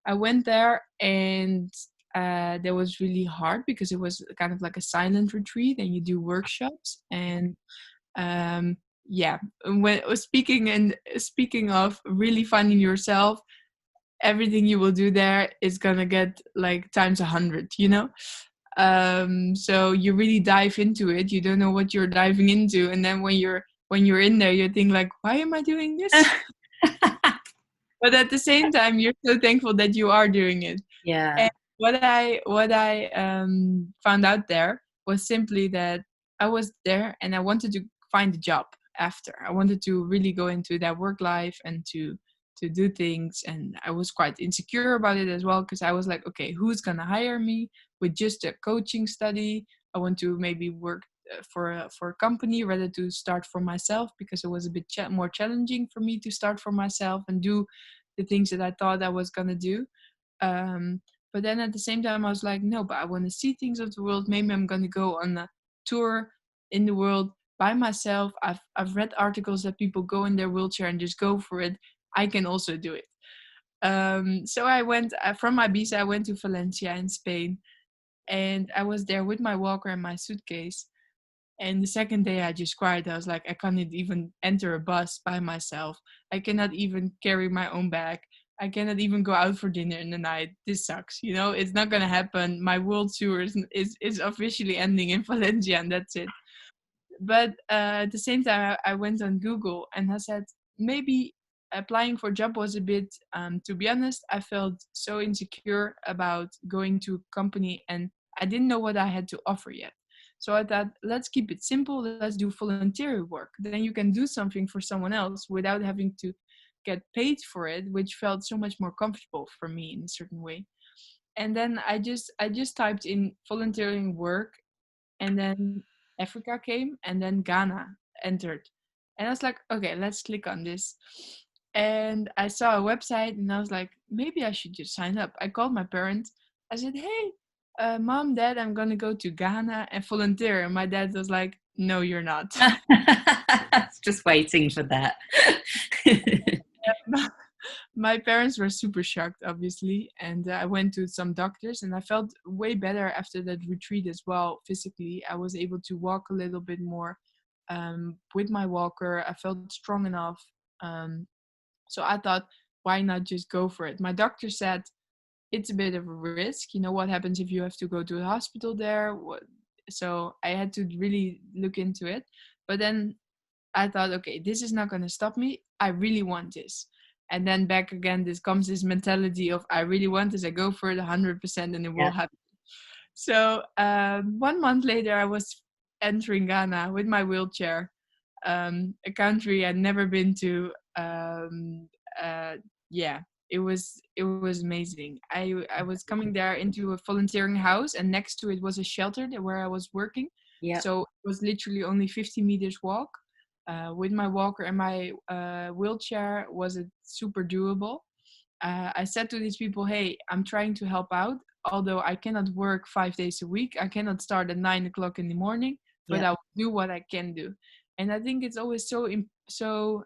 I went there, and that was really hard because it was kind of like a silent retreat, and you do workshops, and yeah. When speaking of really finding yourself, everything you will do there is gonna get like times 100, you know. So you really dive into it. You don't know what you're diving into, and then when you're in there, you think like, why am I doing this? But at the same time, you're so thankful that you are doing it. Yeah. And what I found out there was simply that I was there and I wanted to find a job after. I wanted to really go into that work life and to do things, and I was quite insecure about it as well, because I was like, okay, who's gonna hire me with just a coaching study? I want to maybe work for a company rather to start for myself, because it was a bit more challenging for me to start for myself and do the things that I thought I was gonna do. Um, but then at the same time, I was like, no, but I want to see things of the world. Maybe I'm going to go on a tour in the world by myself. I've read articles that people go in their wheelchair and just go for it. I can also do it. So I went from Ibiza. I went to Valencia in Spain, and I was there with my walker and my suitcase. And the second day, I just cried. I was like, I can't even enter a bus by myself. I cannot even carry my own bag. I cannot even go out for dinner in the night. This sucks. You know, it's not gonna happen. My world tour is officially ending in Valencia, and that's it. But at the same time, I went on Google and I said, maybe applying for a job was a bit, to be honest, I felt so insecure about going to a company, and I didn't know what I had to offer yet. So I thought, let's keep it simple. Let's do voluntary work. Then you can do something for someone else without having to get paid for it, which felt so much more comfortable for me in a certain way. And then I just typed in volunteering work, and then Africa came, and then Ghana entered. And I was like, okay, let's click on this. And I saw a website, and I was like, maybe I should just sign up. I called my parents. I said, hey, mom, dad, I'm going to go to Ghana and volunteer. And my dad was like, no, you're not. Just waiting for that. My parents were super shocked, obviously, and I went to some doctors, and I felt way better after that retreat as well. Physically, I was able to walk a little bit more with my walker. I felt strong enough, so I thought, why not just go for it? My doctor said it's a bit of a risk. You know what happens if you have to go to a hospital there? So I had to really look into it, but then I thought, okay, this is not going to stop me. I really want this. And then back again, this comes this mentality of I really want this. I go for it 100% and it Yeah. will happen. So 1 month later, I was entering Ghana with my wheelchair, a country I'd never been to. Uh, yeah, it was amazing. I was coming there into a volunteering house, and next to it was a shelter where I was working. Yeah. So it was literally only 50 meters walk. With my walker and my wheelchair, was it super doable. I said to these people, hey, I'm trying to help out. Although I cannot work 5 days a week, I cannot start at 9 o'clock in the morning, but Yeah. I will do what I can do. And I think it's always so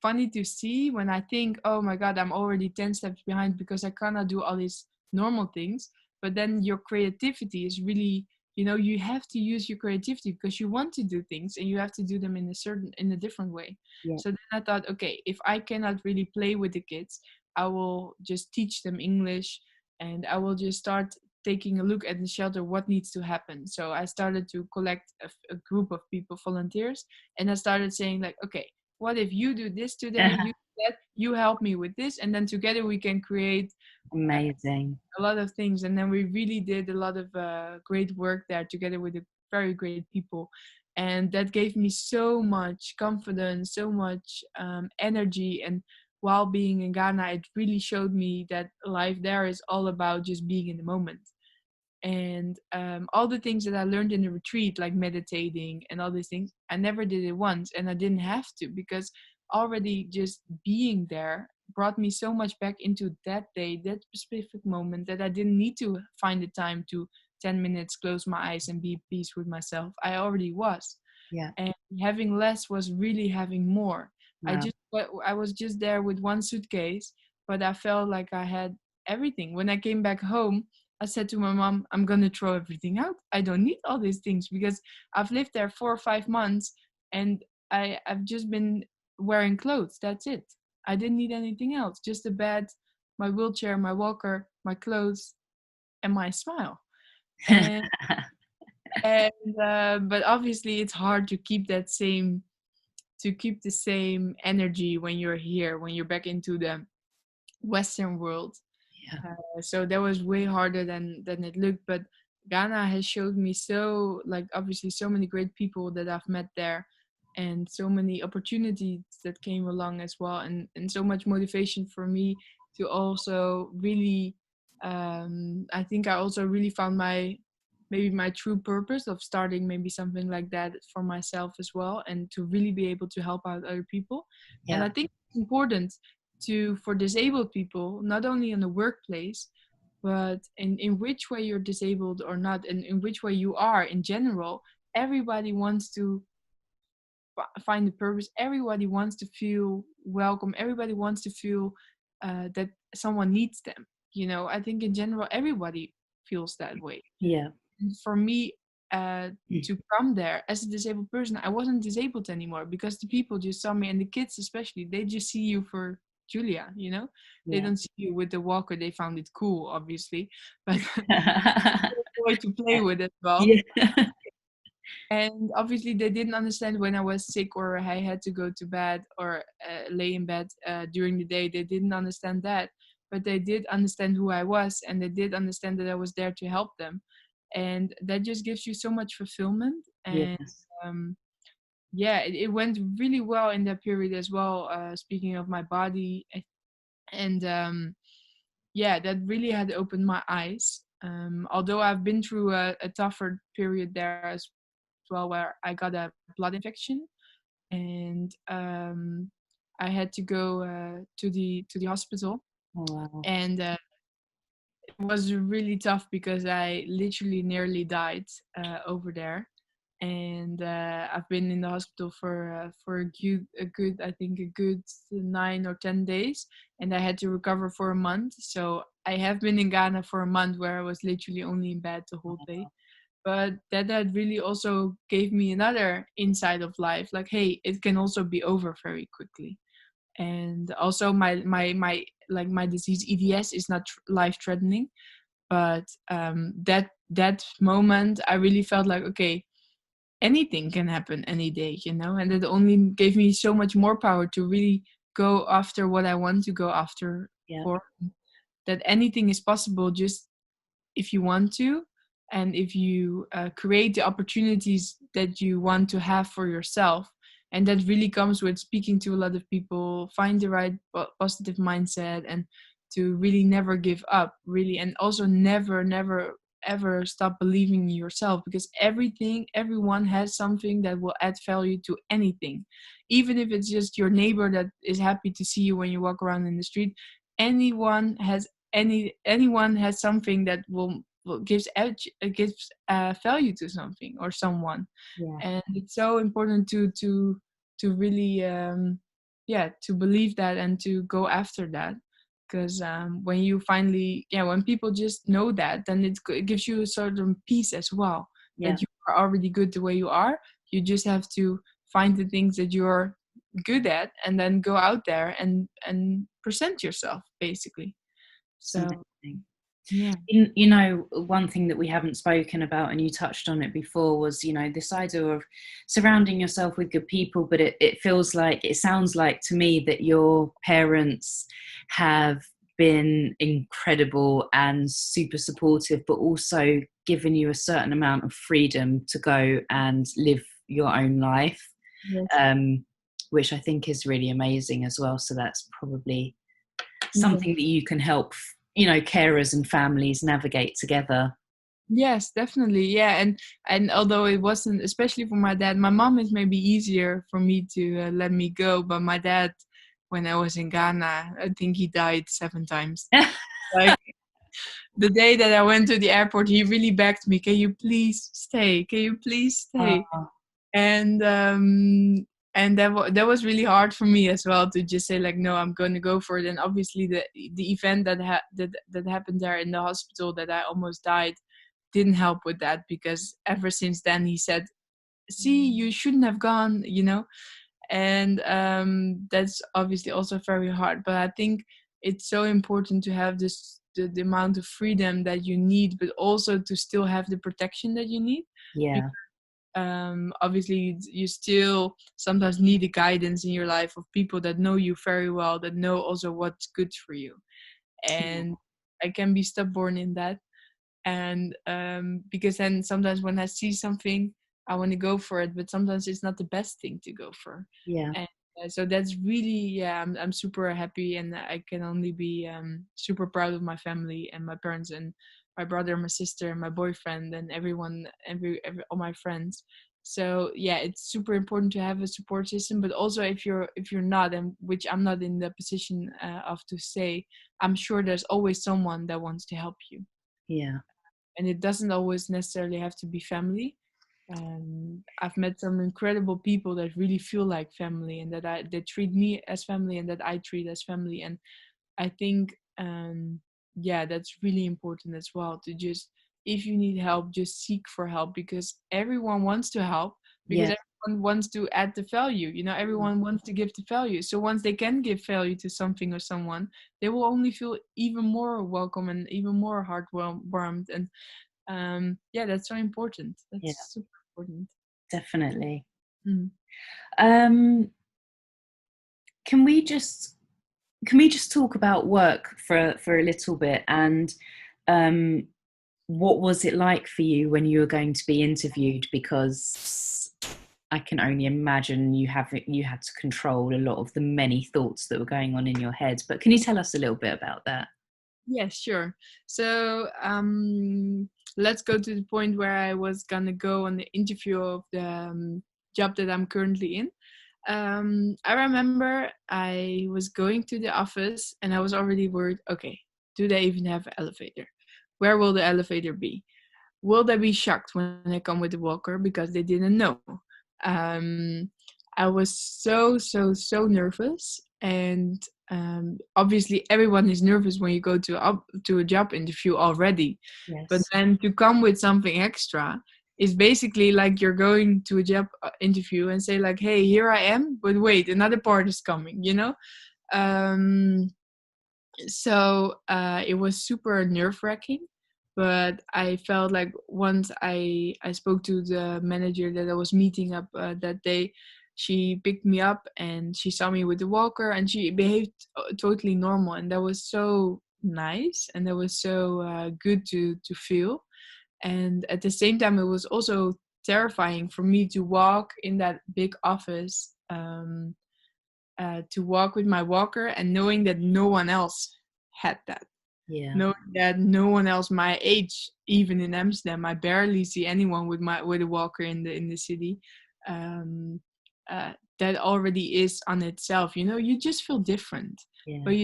funny to see when I think, oh my God, I'm already 10 steps behind because I cannot do all these normal things. But then your creativity is really, you have to use your creativity because you want to do things, and you have to do them in a different way. Yeah. So then I thought, okay, if I cannot really play with the kids, I will just teach them English, and I will just start taking a look at the shelter, what needs to happen. So I started to collect a group of people, volunteers, and I started saying like, okay, what if you do this today, you do that, you help me with this, and then together we can create Amazing. a lot of things. And then we really did a lot of great work there together with the very great people, and that gave me so much confidence, so much energy. And while being in Ghana, it really showed me that life there is all about just being in the moment. And all the things that I learned in the retreat, like meditating and all these things, I never did it once, and I didn't have to, because already just being there brought me so much back into that day, that specific moment, that I didn't need to find the time to 10 minutes close my eyes and be at peace with myself. I already was. Yeah. And having less was really having more. Wow. I was just there with one suitcase, but I felt like I had everything. When I came back home, I said to my mom, I'm gonna throw everything out. I don't need all these things, because I've lived there 4 or 5 months, and I've just been wearing clothes. That's it. I didn't need anything else. Just a bed, my wheelchair, my walker, my clothes, and my smile. And but obviously it's hard to keep the same energy when you're here, when you're back into the Western world. Yeah. So that was way harder than it looked. But Ghana has showed me, so like, obviously so many great people that I've met there, and so many opportunities that came along as well, and so much motivation for me to also really, I think I also really found my true purpose of starting maybe something like that for myself as well, and to really be able to help out other people. And Yeah. I think it's important for disabled people, not only in the workplace, but in which way you're disabled or not, and in which way you are in general. Everybody wants to find a purpose. Everybody wants to feel welcome. Everybody wants to feel that someone needs them. I think in general, everybody feels that way. Yeah. For me, to come there as a disabled person, I wasn't disabled anymore, because the people just saw me, and the kids especially, they just see you for Julia. They Yeah. don't see you with the walker. They found it cool, obviously, but a way to play with as well. Yeah. And obviously they didn't understand when I was sick, or I had to go to bed, or lay in bed during the day. They didn't understand that, but they did understand who I was, and they did understand that I was there to help them. And that just gives you so much fulfillment. And Yes. yeah, it went really well in that period as well, speaking of my body. And yeah, that really had opened my eyes. Although I've been through a tougher period there as well, where I got a blood infection, and I had to go to the hospital. Oh, wow. And it was really tough, because I literally nearly died over there. And I've been in the hospital for a good, I think, a good 9 or 10 days, and I had to recover for a month. So I have been in Ghana for a month, where I was literally only in bed the whole day. But that really also gave me another insight of life, like, hey, it can also be over very quickly. And also my disease EDS is not life threatening, but that moment I really felt like, okay, anything can happen any day, and it only gave me so much more power to really go after what I want to go after Yeah. for. That anything is possible, just if you want to, and if you create the opportunities that you want to have for yourself. And that really comes with speaking to a lot of people, find the right positive mindset, and to really never give up, really. And also never ever stop believing in yourself, because everyone has something that will add value to anything. Even if it's just your neighbor that is happy to see you when you walk around in the street, anyone has anyone has something that will gives edge, gives value to something or someone. Yeah. And it's so important to really yeah, to believe that and to go after that. Because when you finally, yeah, when people just know that, then it gives you a certain peace as well, Yeah. that you are already good the way you are. You just have to find the things that you're good at, and then go out there and present yourself, basically. It's So amazing. yeah. One thing that we haven't spoken about, and you touched on it before, was, this idea of surrounding yourself with good people. But it sounds like to me that your parents have been incredible and super supportive, but also given you a certain amount of freedom to go and live your own life, Yes. which I think is really amazing as well. So that's probably Yeah. something that you can help carers and families navigate together. Yes, definitely. Yeah, and although it wasn't, especially for my dad, my mom is maybe easier for me to let me go, but my dad, when I was in Ghana, I think he died 7 times. Like the day that I went to the airport, he really begged me, "Can you please stay? Can you please stay?" Oh, And that was really hard for me as well to just say like, no, I'm going to go for it. And obviously the event that happened there in the hospital, that I almost died, didn't help with that, because ever since then he said, see, you shouldn't have gone, and that's obviously also very hard. But I think it's so important to have the amount of freedom that you need, but also to still have the protection that you need. yeah, Obviously you still sometimes need the guidance in your life of people that know you very well, that know also what's good for you. yeah, And I can be stubborn in that. And because then sometimes when I see something, I want to go for it, but sometimes it's not the best thing to go for. yeah, And so that's really, yeah, I'm super happy, and I can only be super proud of my family and my parents and my brother, my sister, my boyfriend, and everyone, all my friends. So yeah, it's super important to have a support system. But also, if you're not, and which I'm not in the position of to say, I'm sure there's always someone that wants to help you, yeah, and it doesn't always necessarily have to be family. I've met some incredible people that really feel like family, and that treat me as family, and that I treat as family. And I think, yeah, that's really important as well, to just, if you need help, just seek for help, because everyone wants to help, because yeah, everyone wants to add the value. Everyone wants to give the value. So once they can give value to something or someone, they will only feel even more welcome and even more warmed. And yeah, that's so important. yeah, That's super important. definitely. Mm. Um, can we just talk about work for a little bit, and um, what was it like for you when you were going to be interviewed? Because I can only imagine you had to control a lot of the many thoughts that were going on in your head. But can you tell us a little bit about that? Yeah, sure. So let's go to the point where I was gonna go on the interview of the job that I'm currently in. I remember I was going to the office and I was already worried. Okay, do they even have an elevator? Where will the elevator be? Will they be shocked when I come with the walker because they didn't know? Um, I was so nervous, and obviously everyone is nervous when you go to a job interview already, but Yes. then to come with something extra is basically like you're going to a job interview and say like, hey, here I am, but wait, another part is coming. um, so it was super nerve-wracking, but I felt like once I spoke to the manager that I was meeting up that day, she picked me up and she saw me with the walker and she behaved totally normal, and that was so nice, and that was so good to feel. And at the same time, it was also terrifying for me to walk in that big office, to walk with my walker and knowing that no one else had that. Yeah. Knowing that no one else my age, even in Amsterdam, I barely see anyone with a walker in the city. Um, that already is on itself. You just feel different, Yeah. but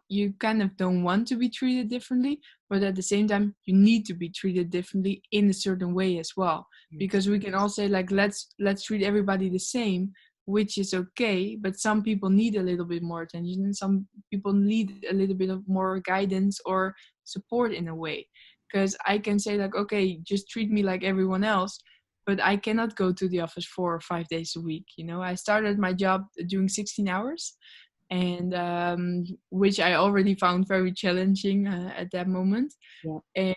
you kind of don't want to be treated differently. But at the same time, you need to be treated differently in a certain way as well, Yes. because we can all say like, let's treat everybody the same, which is okay, but some people need a little bit more attention, and some people need a little bit of more guidance or support in a way. Because I can say like, okay, just treat me like everyone else, but I cannot go to the office 4 or 5 days a week. I started my job doing 16 hours, and which I already found very challenging at that moment. Yeah. And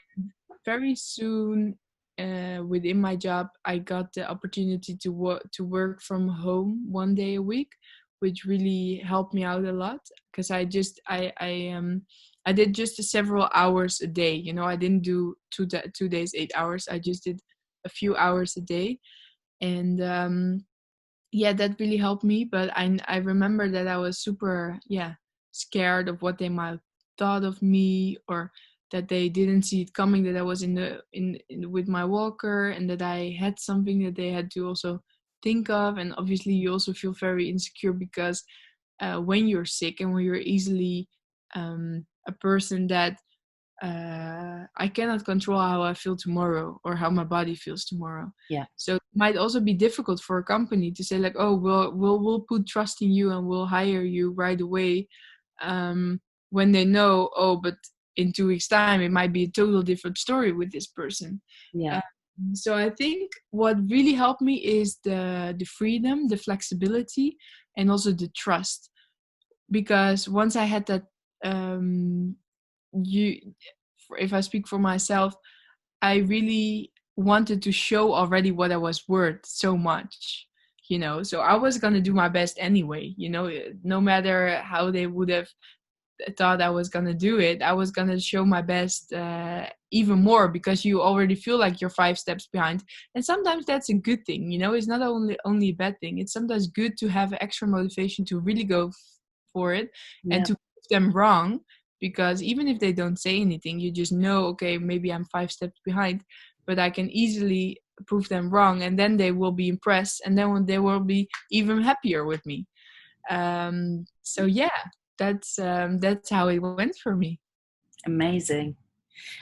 very soon, within my job, I got the opportunity to work from home 1 day a week, which really helped me out a lot, because I did just several hours a day. I didn't do 2 days 8 hours. I just did a few hours a day, and yeah, that really helped me. But I remember that I was super, yeah, scared of what they might thought of me, or that they didn't see it coming, that I was with my walker, and that I had something that they had to also think of. And obviously you also feel very insecure because when you're sick and when you're easily a person that I cannot control how I feel tomorrow or how my body feels tomorrow. Yeah. So it might also be difficult for a company to say like, oh, we'll put trust in you and we'll hire you right away, when they know, oh, but in 2 weeks' time it might be a total different story with this person. Yeah. So I think what really helped me is the freedom, the flexibility, and also the trust. Because once I had that, you if I speak for myself, I really wanted to show already what I was worth so much, so I was going to do my best anyway, no matter how they would have thought I was going to do it. I was going to show my best, even more, because you already feel like you're 5 steps behind. And sometimes that's a good thing, it's not only a bad thing. It's sometimes good to have extra motivation to really go for it, and Yeah. to prove them wrong, because even if they don't say anything, you just know, okay, maybe I'm 5 steps behind, but I can easily prove them wrong, and then they will be impressed, and then they will be even happier with me. So yeah, that's how it went for me. Amazing.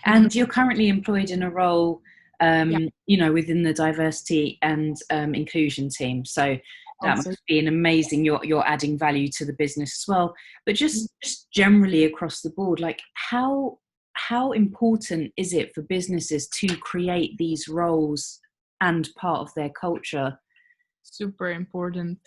And you're currently employed in a role, Yeah, within the diversity and inclusion team. So that also. must be an amazing. You're adding value to the business as well. But Mm. just generally across the board, like how important is it for businesses to create these roles and part of their culture? Super important.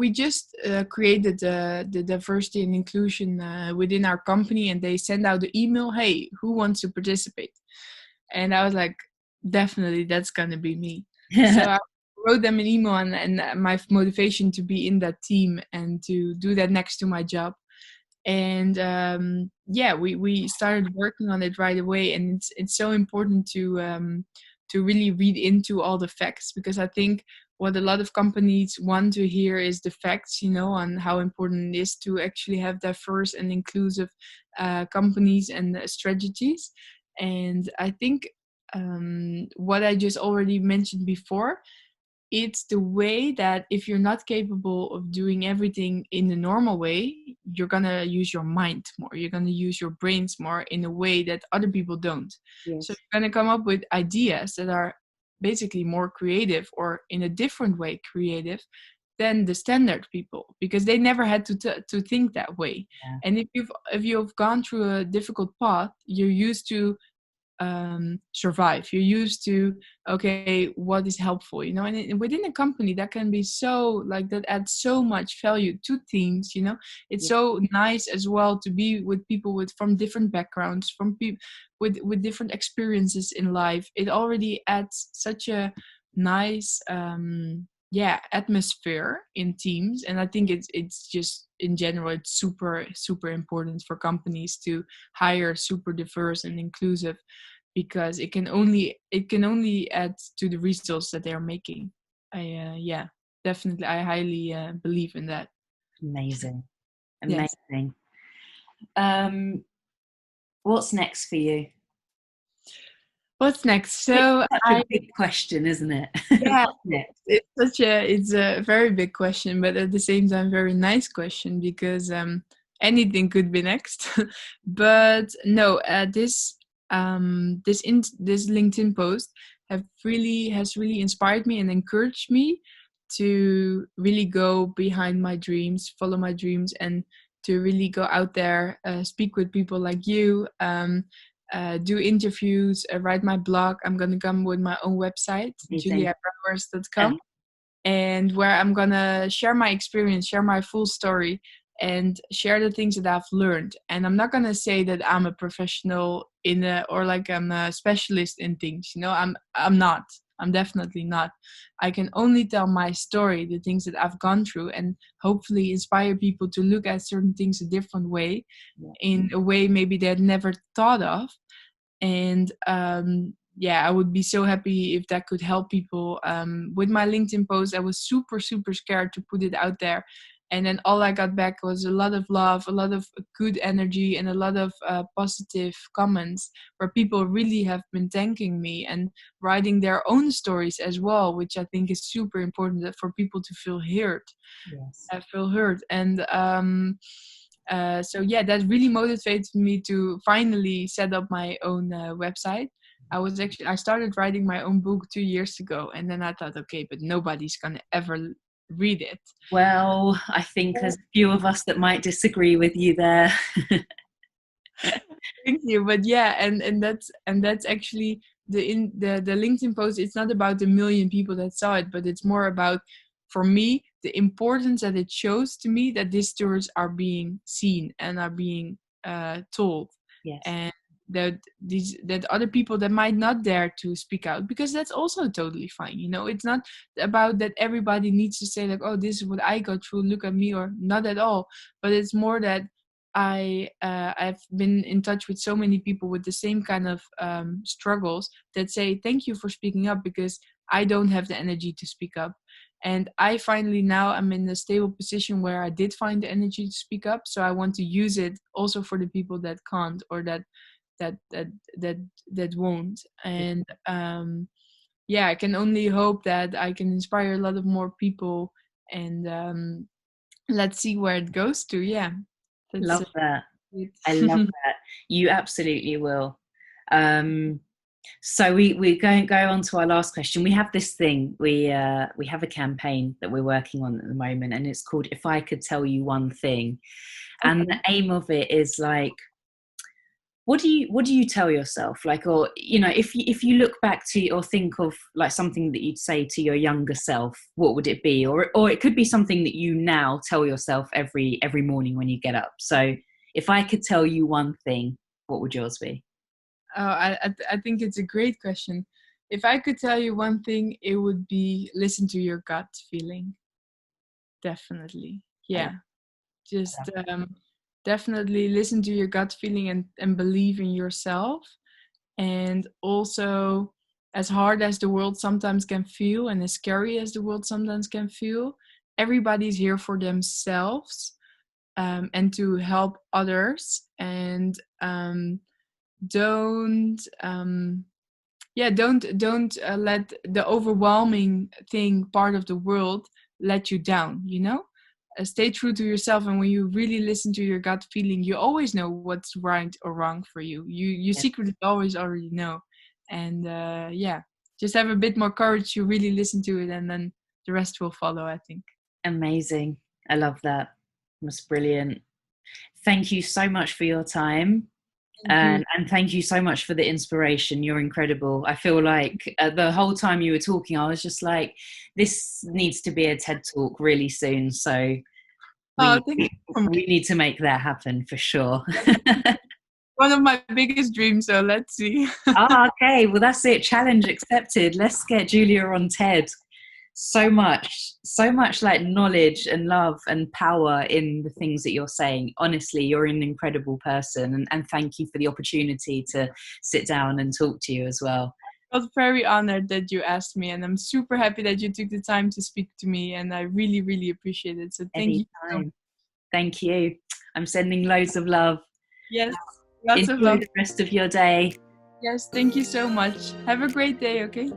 We just created the diversity and inclusion within our company, and they send out the email, hey, who wants to participate? And I was like, definitely, that's gonna be me. So I wrote them an email, and my motivation to be in that team and to do that next to my job. And yeah, we started working on it right away, and it's so important to really read into all the facts, because I think what a lot of companies want to hear is the facts, on how important it is to actually have diverse and inclusive companies and strategies. And I think what I just already mentioned before, it's the way that if you're not capable of doing everything in the normal way, you're gonna use your mind more. You're gonna use your brains more in a way that other people don't. So Yes. you're gonna come up with ideas that are basically more creative, or in a different way creative, than the standard people, because they never had to think that way. Yeah. And if you've gone through a difficult path, you're used to survive. You're used to, okay, what is helpful, and within a company that can be so, like, that adds so much value to teams. It's Yeah. so nice as well to be with people from different backgrounds, from people with different experiences in life. It already adds such a nice atmosphere in teams. And I think it's just, in general, it's super super important for companies to hire super diverse and inclusive, because it can only add to the results that they're making. Yeah, definitely, I highly believe in that. Amazing. Yes. Amazing. What's next for you? What's next? It's So such a big question, isn't it? yeah, What's next? it's a very big question, but at the same time very nice question, because anything could be next. But no, this LinkedIn post has really inspired me and encouraged me to really go behind my dreams, follow my dreams, and to really go out there, speak with people like you, do interviews, write my blog. I'm gonna come with my own website, Amazing. juliabrouwers.com, and where I'm gonna share my experience, share my full story, and share the things that I've learned. And I'm not gonna say that I'm a professional or like I'm a specialist in things. I'm not. I'm definitely not. I can only tell my story, the things that I've gone through, and hopefully inspire people to look at certain things a different way, Yeah. in a way maybe they had never thought of. And yeah, I would be so happy if that could help people. With my LinkedIn post, I was super super scared to put it out there, And then all I got back was a lot of love, a lot of good energy, and a lot of positive comments where people really have been thanking me and writing their own stories as well, which I think is super important for people to feel heard. Yes. Feel heard. And so yeah, that really motivated me to finally set up my own website. I started writing my own book 2 years ago, and then I thought, okay, but nobody's gonna ever read it. Well, I think there's a few of us that might disagree with you there. Thank you. But yeah, and that's actually the LinkedIn post. It's not about the million people that saw it, but it's more about, for me, the importance that it shows to me that these stories are being seen and are being told. Yes. And that other people that might not dare to speak out, because that's also totally fine. It's not about that everybody needs to say like, oh, this is what I go through, look at me, or not at all. But it's more that I've been in touch with so many people with the same kind of struggles that say thank you for speaking up, because I don't have the energy to speak up. And I finally now I'm in a stable position where I did find the energy to speak up. So I want to use it also for the people that can't, or that won't. And yeah, I can only hope that I can inspire a lot of more people. And let's see where it goes to. Yeah. Love that. I love that. You absolutely will. So we're going to go on to our last question. We have this thing. We have a campaign that we're working on at the moment, and it's called "If I Could Tell You One Thing." Okay. And the aim of it is like, what do you tell yourself? Like, or if you look back to or think of like something that you'd say to your younger self, what would it be? Or it could be something that you now tell yourself every morning when you get up. So if I could tell you one thing, what would yours be? Oh, I think it's a great question. If I could tell you one thing, it would be listen to your gut feeling. Definitely. Yeah. Just definitely listen to your gut feeling and believe in yourself. And also, as hard as the world sometimes can feel and as scary as the world sometimes can feel, everybody's here for themselves, and to help others. And don't let the overwhelming thing part of the world let you down. Stay true to yourself, and when you really listen to your gut feeling, you always know what's right or wrong for you. You secretly always already know. And just have a bit more courage to really listen to it, and then the rest will follow, I think. Amazing. I love that. That's brilliant. Thank you so much for your time. And thank you so much for the inspiration. You're incredible. I feel like the whole time you were talking, I was just like, this needs to be a TED Talk really soon. So we need to make that happen for sure. One of my biggest dreams, so let's see. Okay, well, that's it. Challenge accepted. Let's get Julia on TED. So much like knowledge and love and power in the things that you're saying. Honestly, you're an incredible person, and thank you for the opportunity to sit down and talk to you as well. I was very honored that you asked me, and I'm super happy that you took the time to speak to me, and I really, really appreciate it. So thank you. Thank you. I'm sending loads of love. Yes, lots Enjoy of love. The rest of your day. Yes, thank you so much. Have a great day, okay?